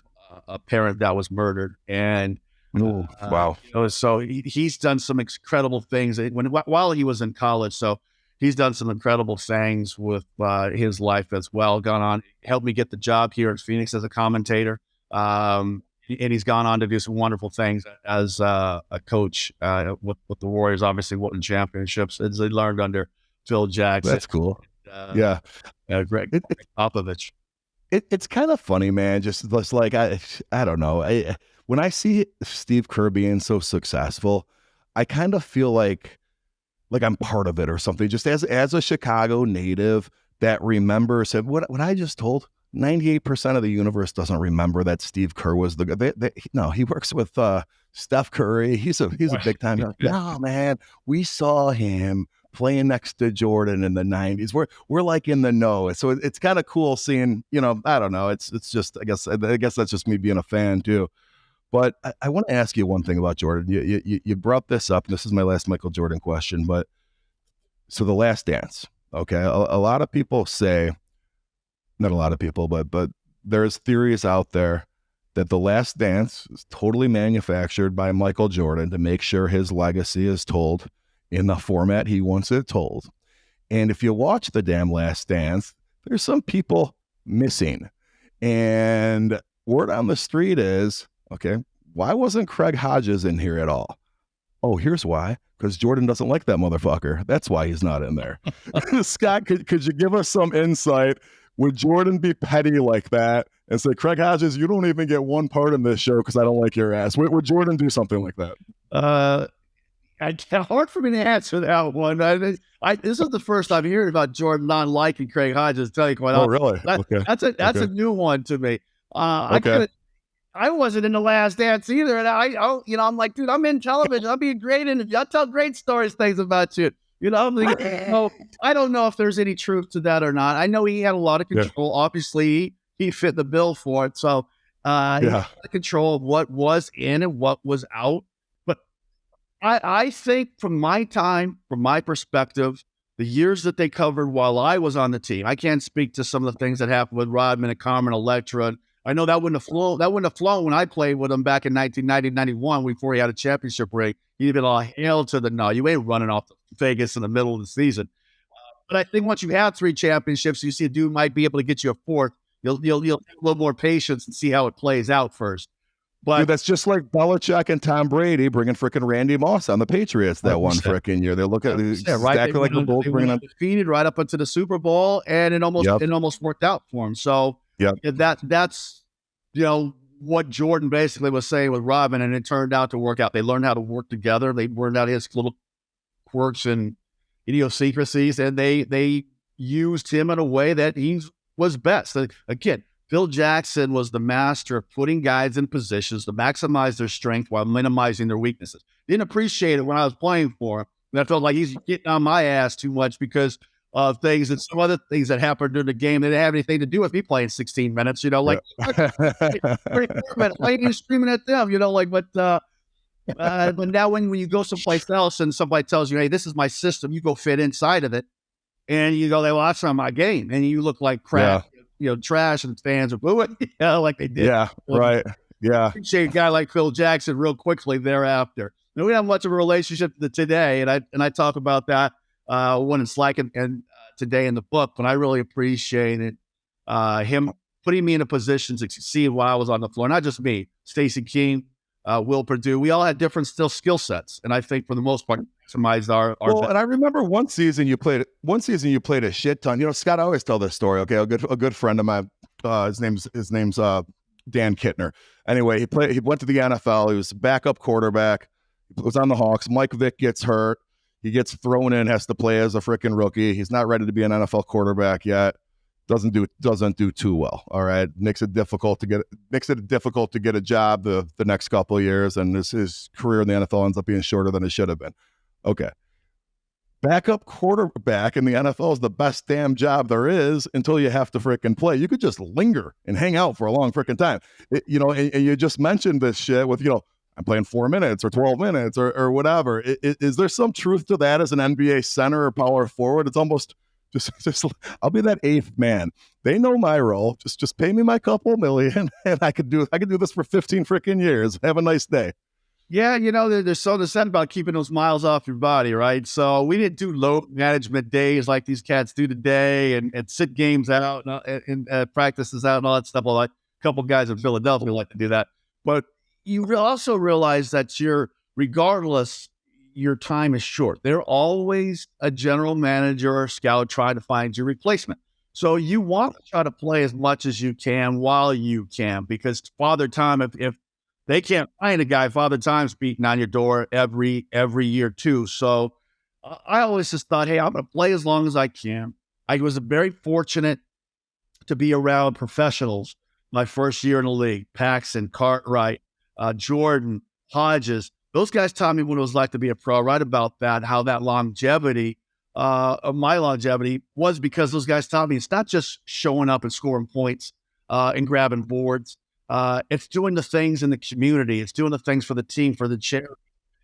S1: a parent that was murdered. And
S2: wow.
S1: So he's done some incredible things while he was in college. So he's done some incredible things with his life as well. Gone on, helped me get the job here in Phoenix as a commentator. And he's gone on to do some wonderful things as a coach with the Warriors, obviously winning championships as they learned under Phil Jackson.
S2: That's cool.
S1: Greg Popovich.
S2: It's kind of funny, man. Just like, I don't know. When I see Steve Kerr being so successful, I kind of feel like I'm part of it or something. Just as a Chicago native that remembers what I just told. 98% of the universe doesn't remember that Steve Kerr was the guy. No, he works with Steph Curry. He's a big time guy. No, man, we saw him playing next to Jordan in the 90s. We're like in the know. So it's kind of cool seeing, I don't know. It's just, I guess that's just me being a fan too. But I want to ask you one thing about Jordan. You brought this up. This is my last Michael Jordan question, but so The Last Dance. Okay. A lot of people say, not a lot of people, but there's theories out there that The Last Dance is totally manufactured by Michael Jordan to make sure his legacy is told in the format he wants it told. And if you watch the damn Last Dance, there's some people missing. And word on the street is, okay, why wasn't Craig Hodges in here at all? Oh, here's why. Because Jordan doesn't like that motherfucker. That's why he's not in there. Scott, could you give us some insight? Would Jordan be petty like that and say, Craig Hodges, you don't even get one part in this show because I don't like your ass? Would Jordan do something like that?
S1: It's hard for me to answer that one. This is the first I'm hearing about Jordan not liking Craig Hodges. Tell you quite
S2: Oh,
S1: honestly,
S2: really? Okay.
S1: that's a
S2: Okay.
S1: new one to me.
S2: Okay.
S1: I wasn't in The Last Dance either, and I'm like, dude, I'm in television. I'll be great in it. I'll tell great stories, things about you. I'm like, no, I don't know if there's any truth to that or not. I know he had a lot of
S2: Yeah.
S1: control. Obviously, he fit the bill for it, so he had
S2: Yeah.
S1: a lot of control of what was in and what was out. But I think from my time, from my perspective, the years that they covered while I was on the team, I can't speak to some of the things that happened with Rodman and Carmen Electra. I know that wouldn't have flown. That wouldn't have flown when I played with him back in 1990, 91 before he had a championship ring. He'd been all hail to the no. You ain't running off to Vegas in the middle of the season. But I think once you have 3 championships, you see a dude might be able to get you a fourth. You'll have a little more patience and see how it plays out first.
S2: Dude,
S1: But
S2: that's just like Belichick and Tom Brady bringing freaking Randy Moss on the Patriots that one
S1: 100%.
S2: freaking year. They look at it
S1: Yeah, right.
S2: exactly like the Bulls
S1: They
S2: bringing
S1: went
S2: on.
S1: undefeated right up into the Super Bowl, and
S2: Yep.
S1: it almost worked out for him. So
S2: Yep.
S1: that's what Jordan basically was saying with Robin, and it turned out to work out. They learned how to work together. They learned out his little quirks and idiosyncrasies, and they used him in a way that he was best. Again, Phil Jackson was the master of putting guys in positions to maximize their strength while minimizing their weaknesses. Didn't appreciate it when I was playing for him. And I felt like he's getting on my ass too much because of things and some other things that happened during the game that didn't have anything to do with me playing 16 minutes, like I ain't screaming at them, but now when you go someplace else and somebody tells you, hey, this is my system, you go fit inside of it. And you go, well, that's not my game. And you look like crap, trash, and fans are booing, like they did.
S2: Yeah, right. Yeah.
S1: Appreciate a guy like Phil Jackson real quickly thereafter. Now, we don't have much of a relationship today, and I talk about that when it's like and today in the book, but I really appreciated him putting me in a position to succeed while I was on the floor. Not just me, Stacey King, Will Perdue. We all had different skill sets, and I think for the most part, maximized our.
S2: Well, and I remember one season you played a shit ton. Scott, I always tell this story. Okay, a good friend of mine. His name's Dan Kittner. Anyway, he went to the NFL. He was a backup quarterback. He was on the Hawks. Mike Vick gets hurt. He gets thrown in, has to play as a freaking rookie. He's not ready to be an NFL quarterback yet. Doesn't do too well. All right, makes it difficult to get a job the next couple of years, and his career in the NFL ends up being shorter than it should have been. Okay, backup quarterback in the NFL is the best damn job there is until you have to freaking play. You could just linger and hang out for a long freaking time. And you just mentioned this shit with I'm playing 4 minutes or 12 minutes or whatever. Is there some truth to that as an NBA center or power forward? It's almost just I'll be that eighth man. They know my role. Just pay me my couple million and I could do this for 15 freaking years. Have a nice day.
S1: Yeah, there's something said about keeping those miles off your body, right? So we didn't do load management days like these cats do today and sit games out and practices out and all that stuff. Well, a couple guys in Philadelphia like to do that. But you also realize that regardless, your time is short. There's always a general manager or scout trying to find your replacement. So you want to try to play as much as you can while you can, because Father Time, if they can't find a guy, Father Time's beating on your door every year too. So I always just thought, hey, I'm going to play as long as I can. I was very fortunate to be around professionals my first year in the league. Paxson, Cartwright, Jordan, Hodges. Those guys taught me what it was like to be a pro, right about that, how that longevity of my longevity was because those guys taught me it's not just showing up and scoring points and grabbing boards. It's doing the things in the community. It's doing the things for the team, for the charity.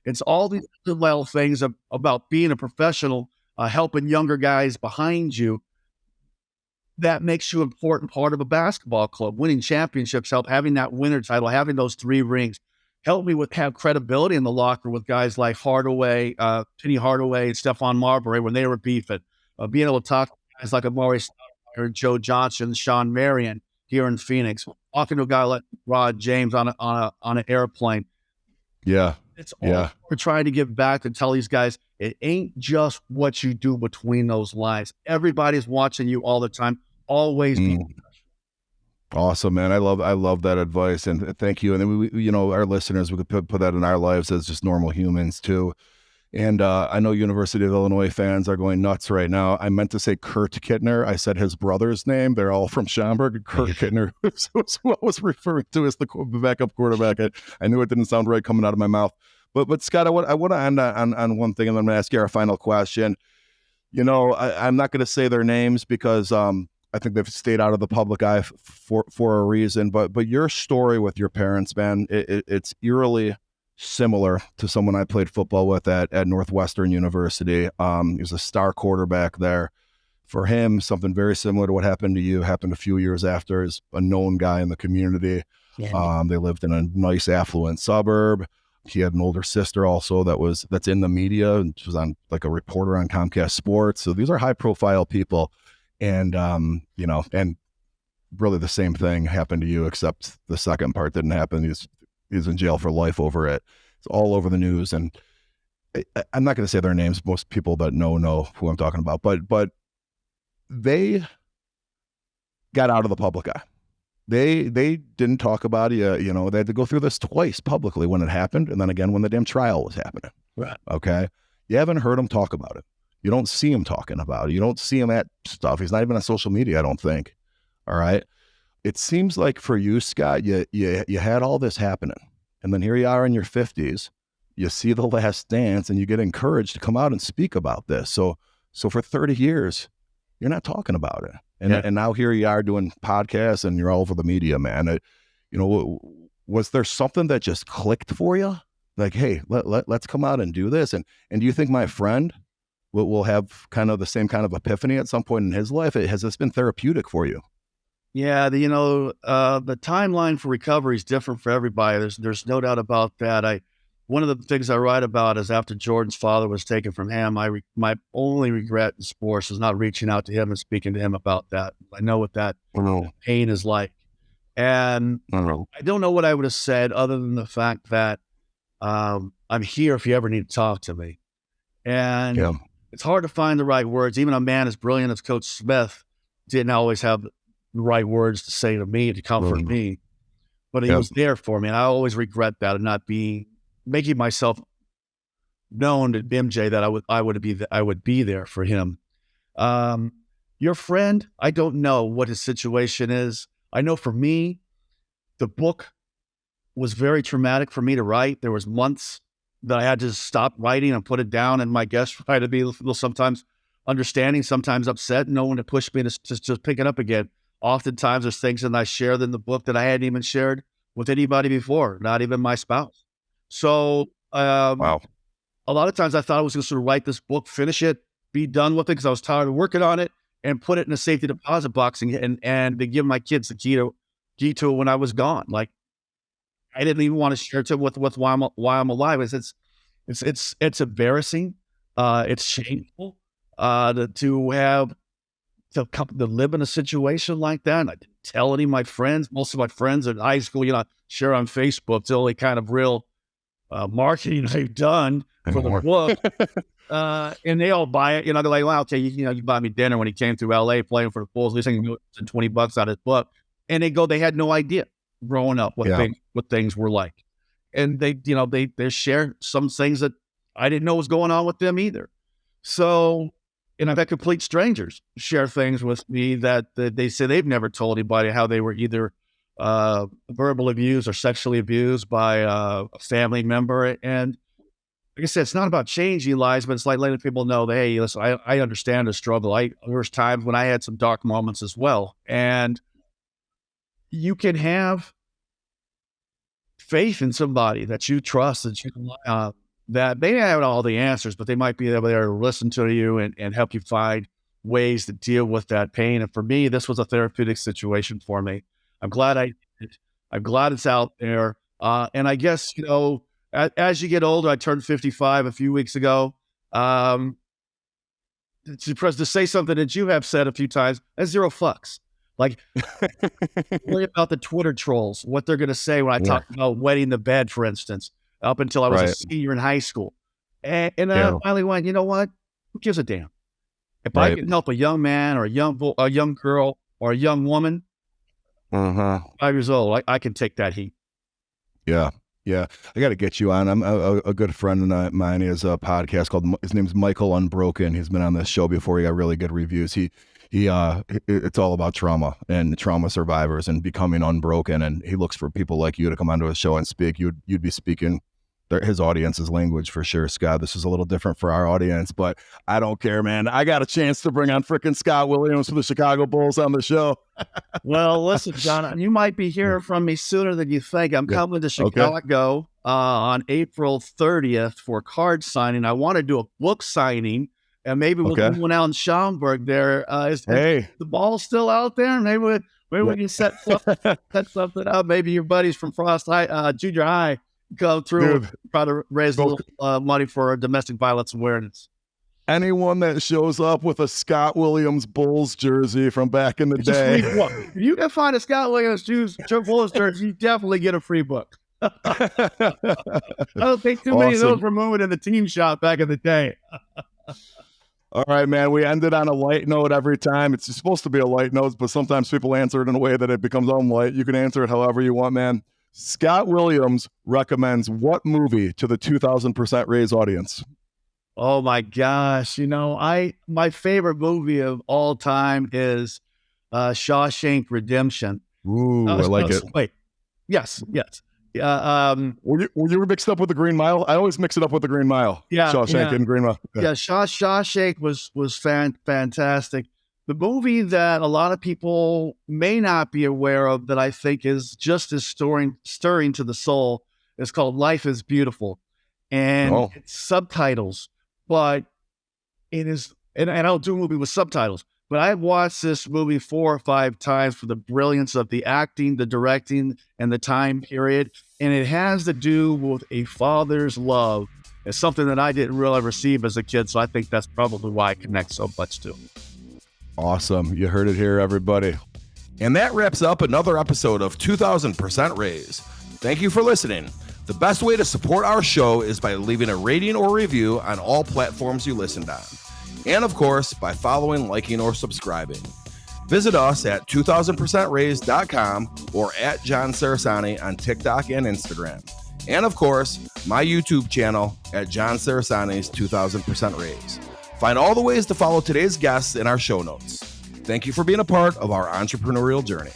S1: It's all these little things about being a professional, helping younger guys behind you. That makes you an important part of a basketball club. Winning championships help, having that winner title, having those 3 rings. Helped me have credibility in the locker with guys like Hardaway, Penny Hardaway, and Stephon Marbury when they were beefing. Being able to talk to guys like Amari Stoudemire, Joe Johnson, Sean Marion here in Phoenix. Talking to a guy like Rod James on an airplane.
S2: Yeah,
S1: it's all we're trying to give back and tell these guys it ain't just what you do between those lines. Everybody's watching you all the time. Always be
S2: awesome, man. I love that advice, and thank you. And then we our listeners, we could put that in our lives as just normal humans too. And I know University of Illinois fans are going nuts right now. I meant to say Kurt Kittner. I said his brother's name. They're all from Schaumburg. Kurt Kittner was who I was referring to as the backup quarterback. I knew it didn't sound right coming out of my mouth. But Scott, I want to end on one thing, and then I'm going to ask you our final question. You know, I'm not going to say their names because I think they've stayed out of the public eye for a reason. But your story with your parents, man, it's eerily similar to someone I played football with at Northwestern University. He was a star quarterback there. For him, something very similar to what happened to you happened a few years after. He's a known guy in the community. Yeah. They lived in a nice, affluent suburb. He had an older sister also that's in the media and was on like a reporter on Comcast Sports. So these are high profile people. And, you know, and really the same thing happened to you, except the second part didn't happen. He's in jail for life over it. It's all over the news. And I'm not going to say their names. Most people that know who I'm talking about, but they got out of the public eye. They didn't talk about it. You know, they had to go through this twice publicly when it happened. And then again, when the damn trial was happening.
S1: Right.
S2: Okay. You haven't heard him talk about it. You don't see him talking about it. You don't see him at stuff. He's not even on social media, I don't think. All right. It seems like for you, Scott, you had all this happening. And then here you are in your 50s. You see The Last Dance and you get encouraged to come out and speak about this. So for 30 years, you're not talking about it. And now here you are doing podcasts and you're all over the media, man. You know, was there something that just clicked for you? Like, hey, let's come out and do this. And do you think my friend will have kind of the same kind of epiphany at some point in his life? Has this been therapeutic for you?
S1: Yeah, the timeline for recovery is different for everybody. There's no doubt about that. One of the things I write about is after Jordan's father was taken from him, my only regret in sports is not reaching out to him and speaking to him about that. I know what that pain is like. And I don't know what I would have said other than the fact that I'm here if you ever need to talk to me. And it's hard to find the right words. Even a man as brilliant as Coach Smith didn't always have the right words to say to me to comfort me. But he was there for me. And I always regret that and not making myself known to MJ that I would be there for him. Your friend, I don't know what his situation is. I know for me, the book was very traumatic for me to write. There was months that I had to stop writing and put it down, and my guests tried to be sometimes understanding, sometimes upset, no one to push me to pick it up again. Oftentimes there's things that I shared in the book that I hadn't even shared with anybody before, not even my spouse. So a lot of times I thought I was going to sort of write this book, finish it, be done with it because I was tired of working on it, and put it in a safety deposit box and to give my kids the key to it when I was gone. Like I didn't even want to share it with why I'm alive. It's embarrassing. It's shameful to live in a situation like that. And I didn't tell any of my friends. Most of my friends in high school, share on Facebook. It's the only kind of real marketing they've done for the book. And they all buy it. They're like, well, okay, you buy me dinner when he came through LA playing for the Bulls. At least I can get $20 out of his book. And they had no idea growing up what things were like. And they share some things that I didn't know was going on with them either. So, and I've had complete strangers share things with me that they say they've never told anybody how they were either verbal abused or sexually abused by a family member. And like I said, it's not about changing lives, but it's like letting people know that, hey, listen, I understand the struggle. There was times when I had some dark moments as well. And you can have faith in somebody that you trust, that you can rely on, that they have all the answers, but they might be able to listen to you and help you find ways to deal with that pain. And for me, this was a therapeutic situation for me. I'm glad I did it. I'm glad it's out there. And I guess, as you get older, I turned 55 a few weeks ago. To say something that you have said a few times, that's zero fucks. Like, worry about the Twitter trolls, what they're going to say when I talk about wetting the bed, for instance, up until I was a senior in high school. And I finally went, you know what? Who gives a damn? If I can help a young man or a young girl or a young woman, 5 years old, I can take that heat.
S2: Yeah. Yeah, I got to get you on. I'm a good friend of mine. He has a podcast called, his name's Michael Unbroken. He's been on this show before. He got really good reviews. It's all about trauma and trauma survivors and becoming unbroken. And he looks for people like you to come onto his show and speak. You'd be speaking his audience's language for sure, Scott. This is a little different for our audience, but I don't care, man. I got a chance to bring on freaking Scott Williams for the Chicago Bulls on the show.
S1: Well, listen, John, you might be hearing from me sooner than you think. I'm coming to Chicago on April 30th for card signing. I want to do a book signing, and maybe we'll do one out in Schaumburg there. Is the ball still out there? Maybe we can set something up. Maybe your buddies from Frost High, Junior High, go through, try to raise a little money for domestic violence awareness.
S2: Anyone that shows up with a Scott Williams Bulls jersey from back in the day.
S1: If you can find a Scott Williams Bulls jersey, you definitely get a free book. I don't think too many of those were moving in the team shop back in the day.
S2: All right, man. We ended on a light note every time. It's supposed to be a light note, but sometimes people answer it in a way that it becomes unlight. You can answer it however you want, man. Scott Williams recommends what movie to the 2000% Raise audience?
S1: Oh my gosh. My favorite movie of all time is Shawshank Redemption.
S2: Ooh, I like it.
S1: Wait. Yes.
S2: Were you mixed up with the Green Mile? I always mix it up with the Green Mile.
S1: Yeah.
S2: Shawshank and Green Mile.
S1: Yeah, Shawshank was fantastic. The movie that a lot of people may not be aware of that I think is just as stirring to the soul is called Life is Beautiful. And it's subtitles, but it is, and I don't do a movie with subtitles, but I've watched this movie 4 or 5 times for the brilliance of the acting, the directing, and the time period. And it has to do with a father's love. It's something that I didn't really receive as a kid, so I think that's probably why I connect so much to.
S2: Awesome. You heard it here, everybody. And that wraps up another episode of 2000% Raise. Thank you for listening. The best way to support our show is by leaving a rating or review on all platforms you listened on. And of course, by following, liking, or subscribing. Visit us at 2000percentraise.com or at John Sarasani on TikTok and Instagram. And of course, my YouTube channel at John Sarasani's 2000% Raise. Find all the ways to follow today's guests in our show notes. Thank you for being a part of our entrepreneurial journey.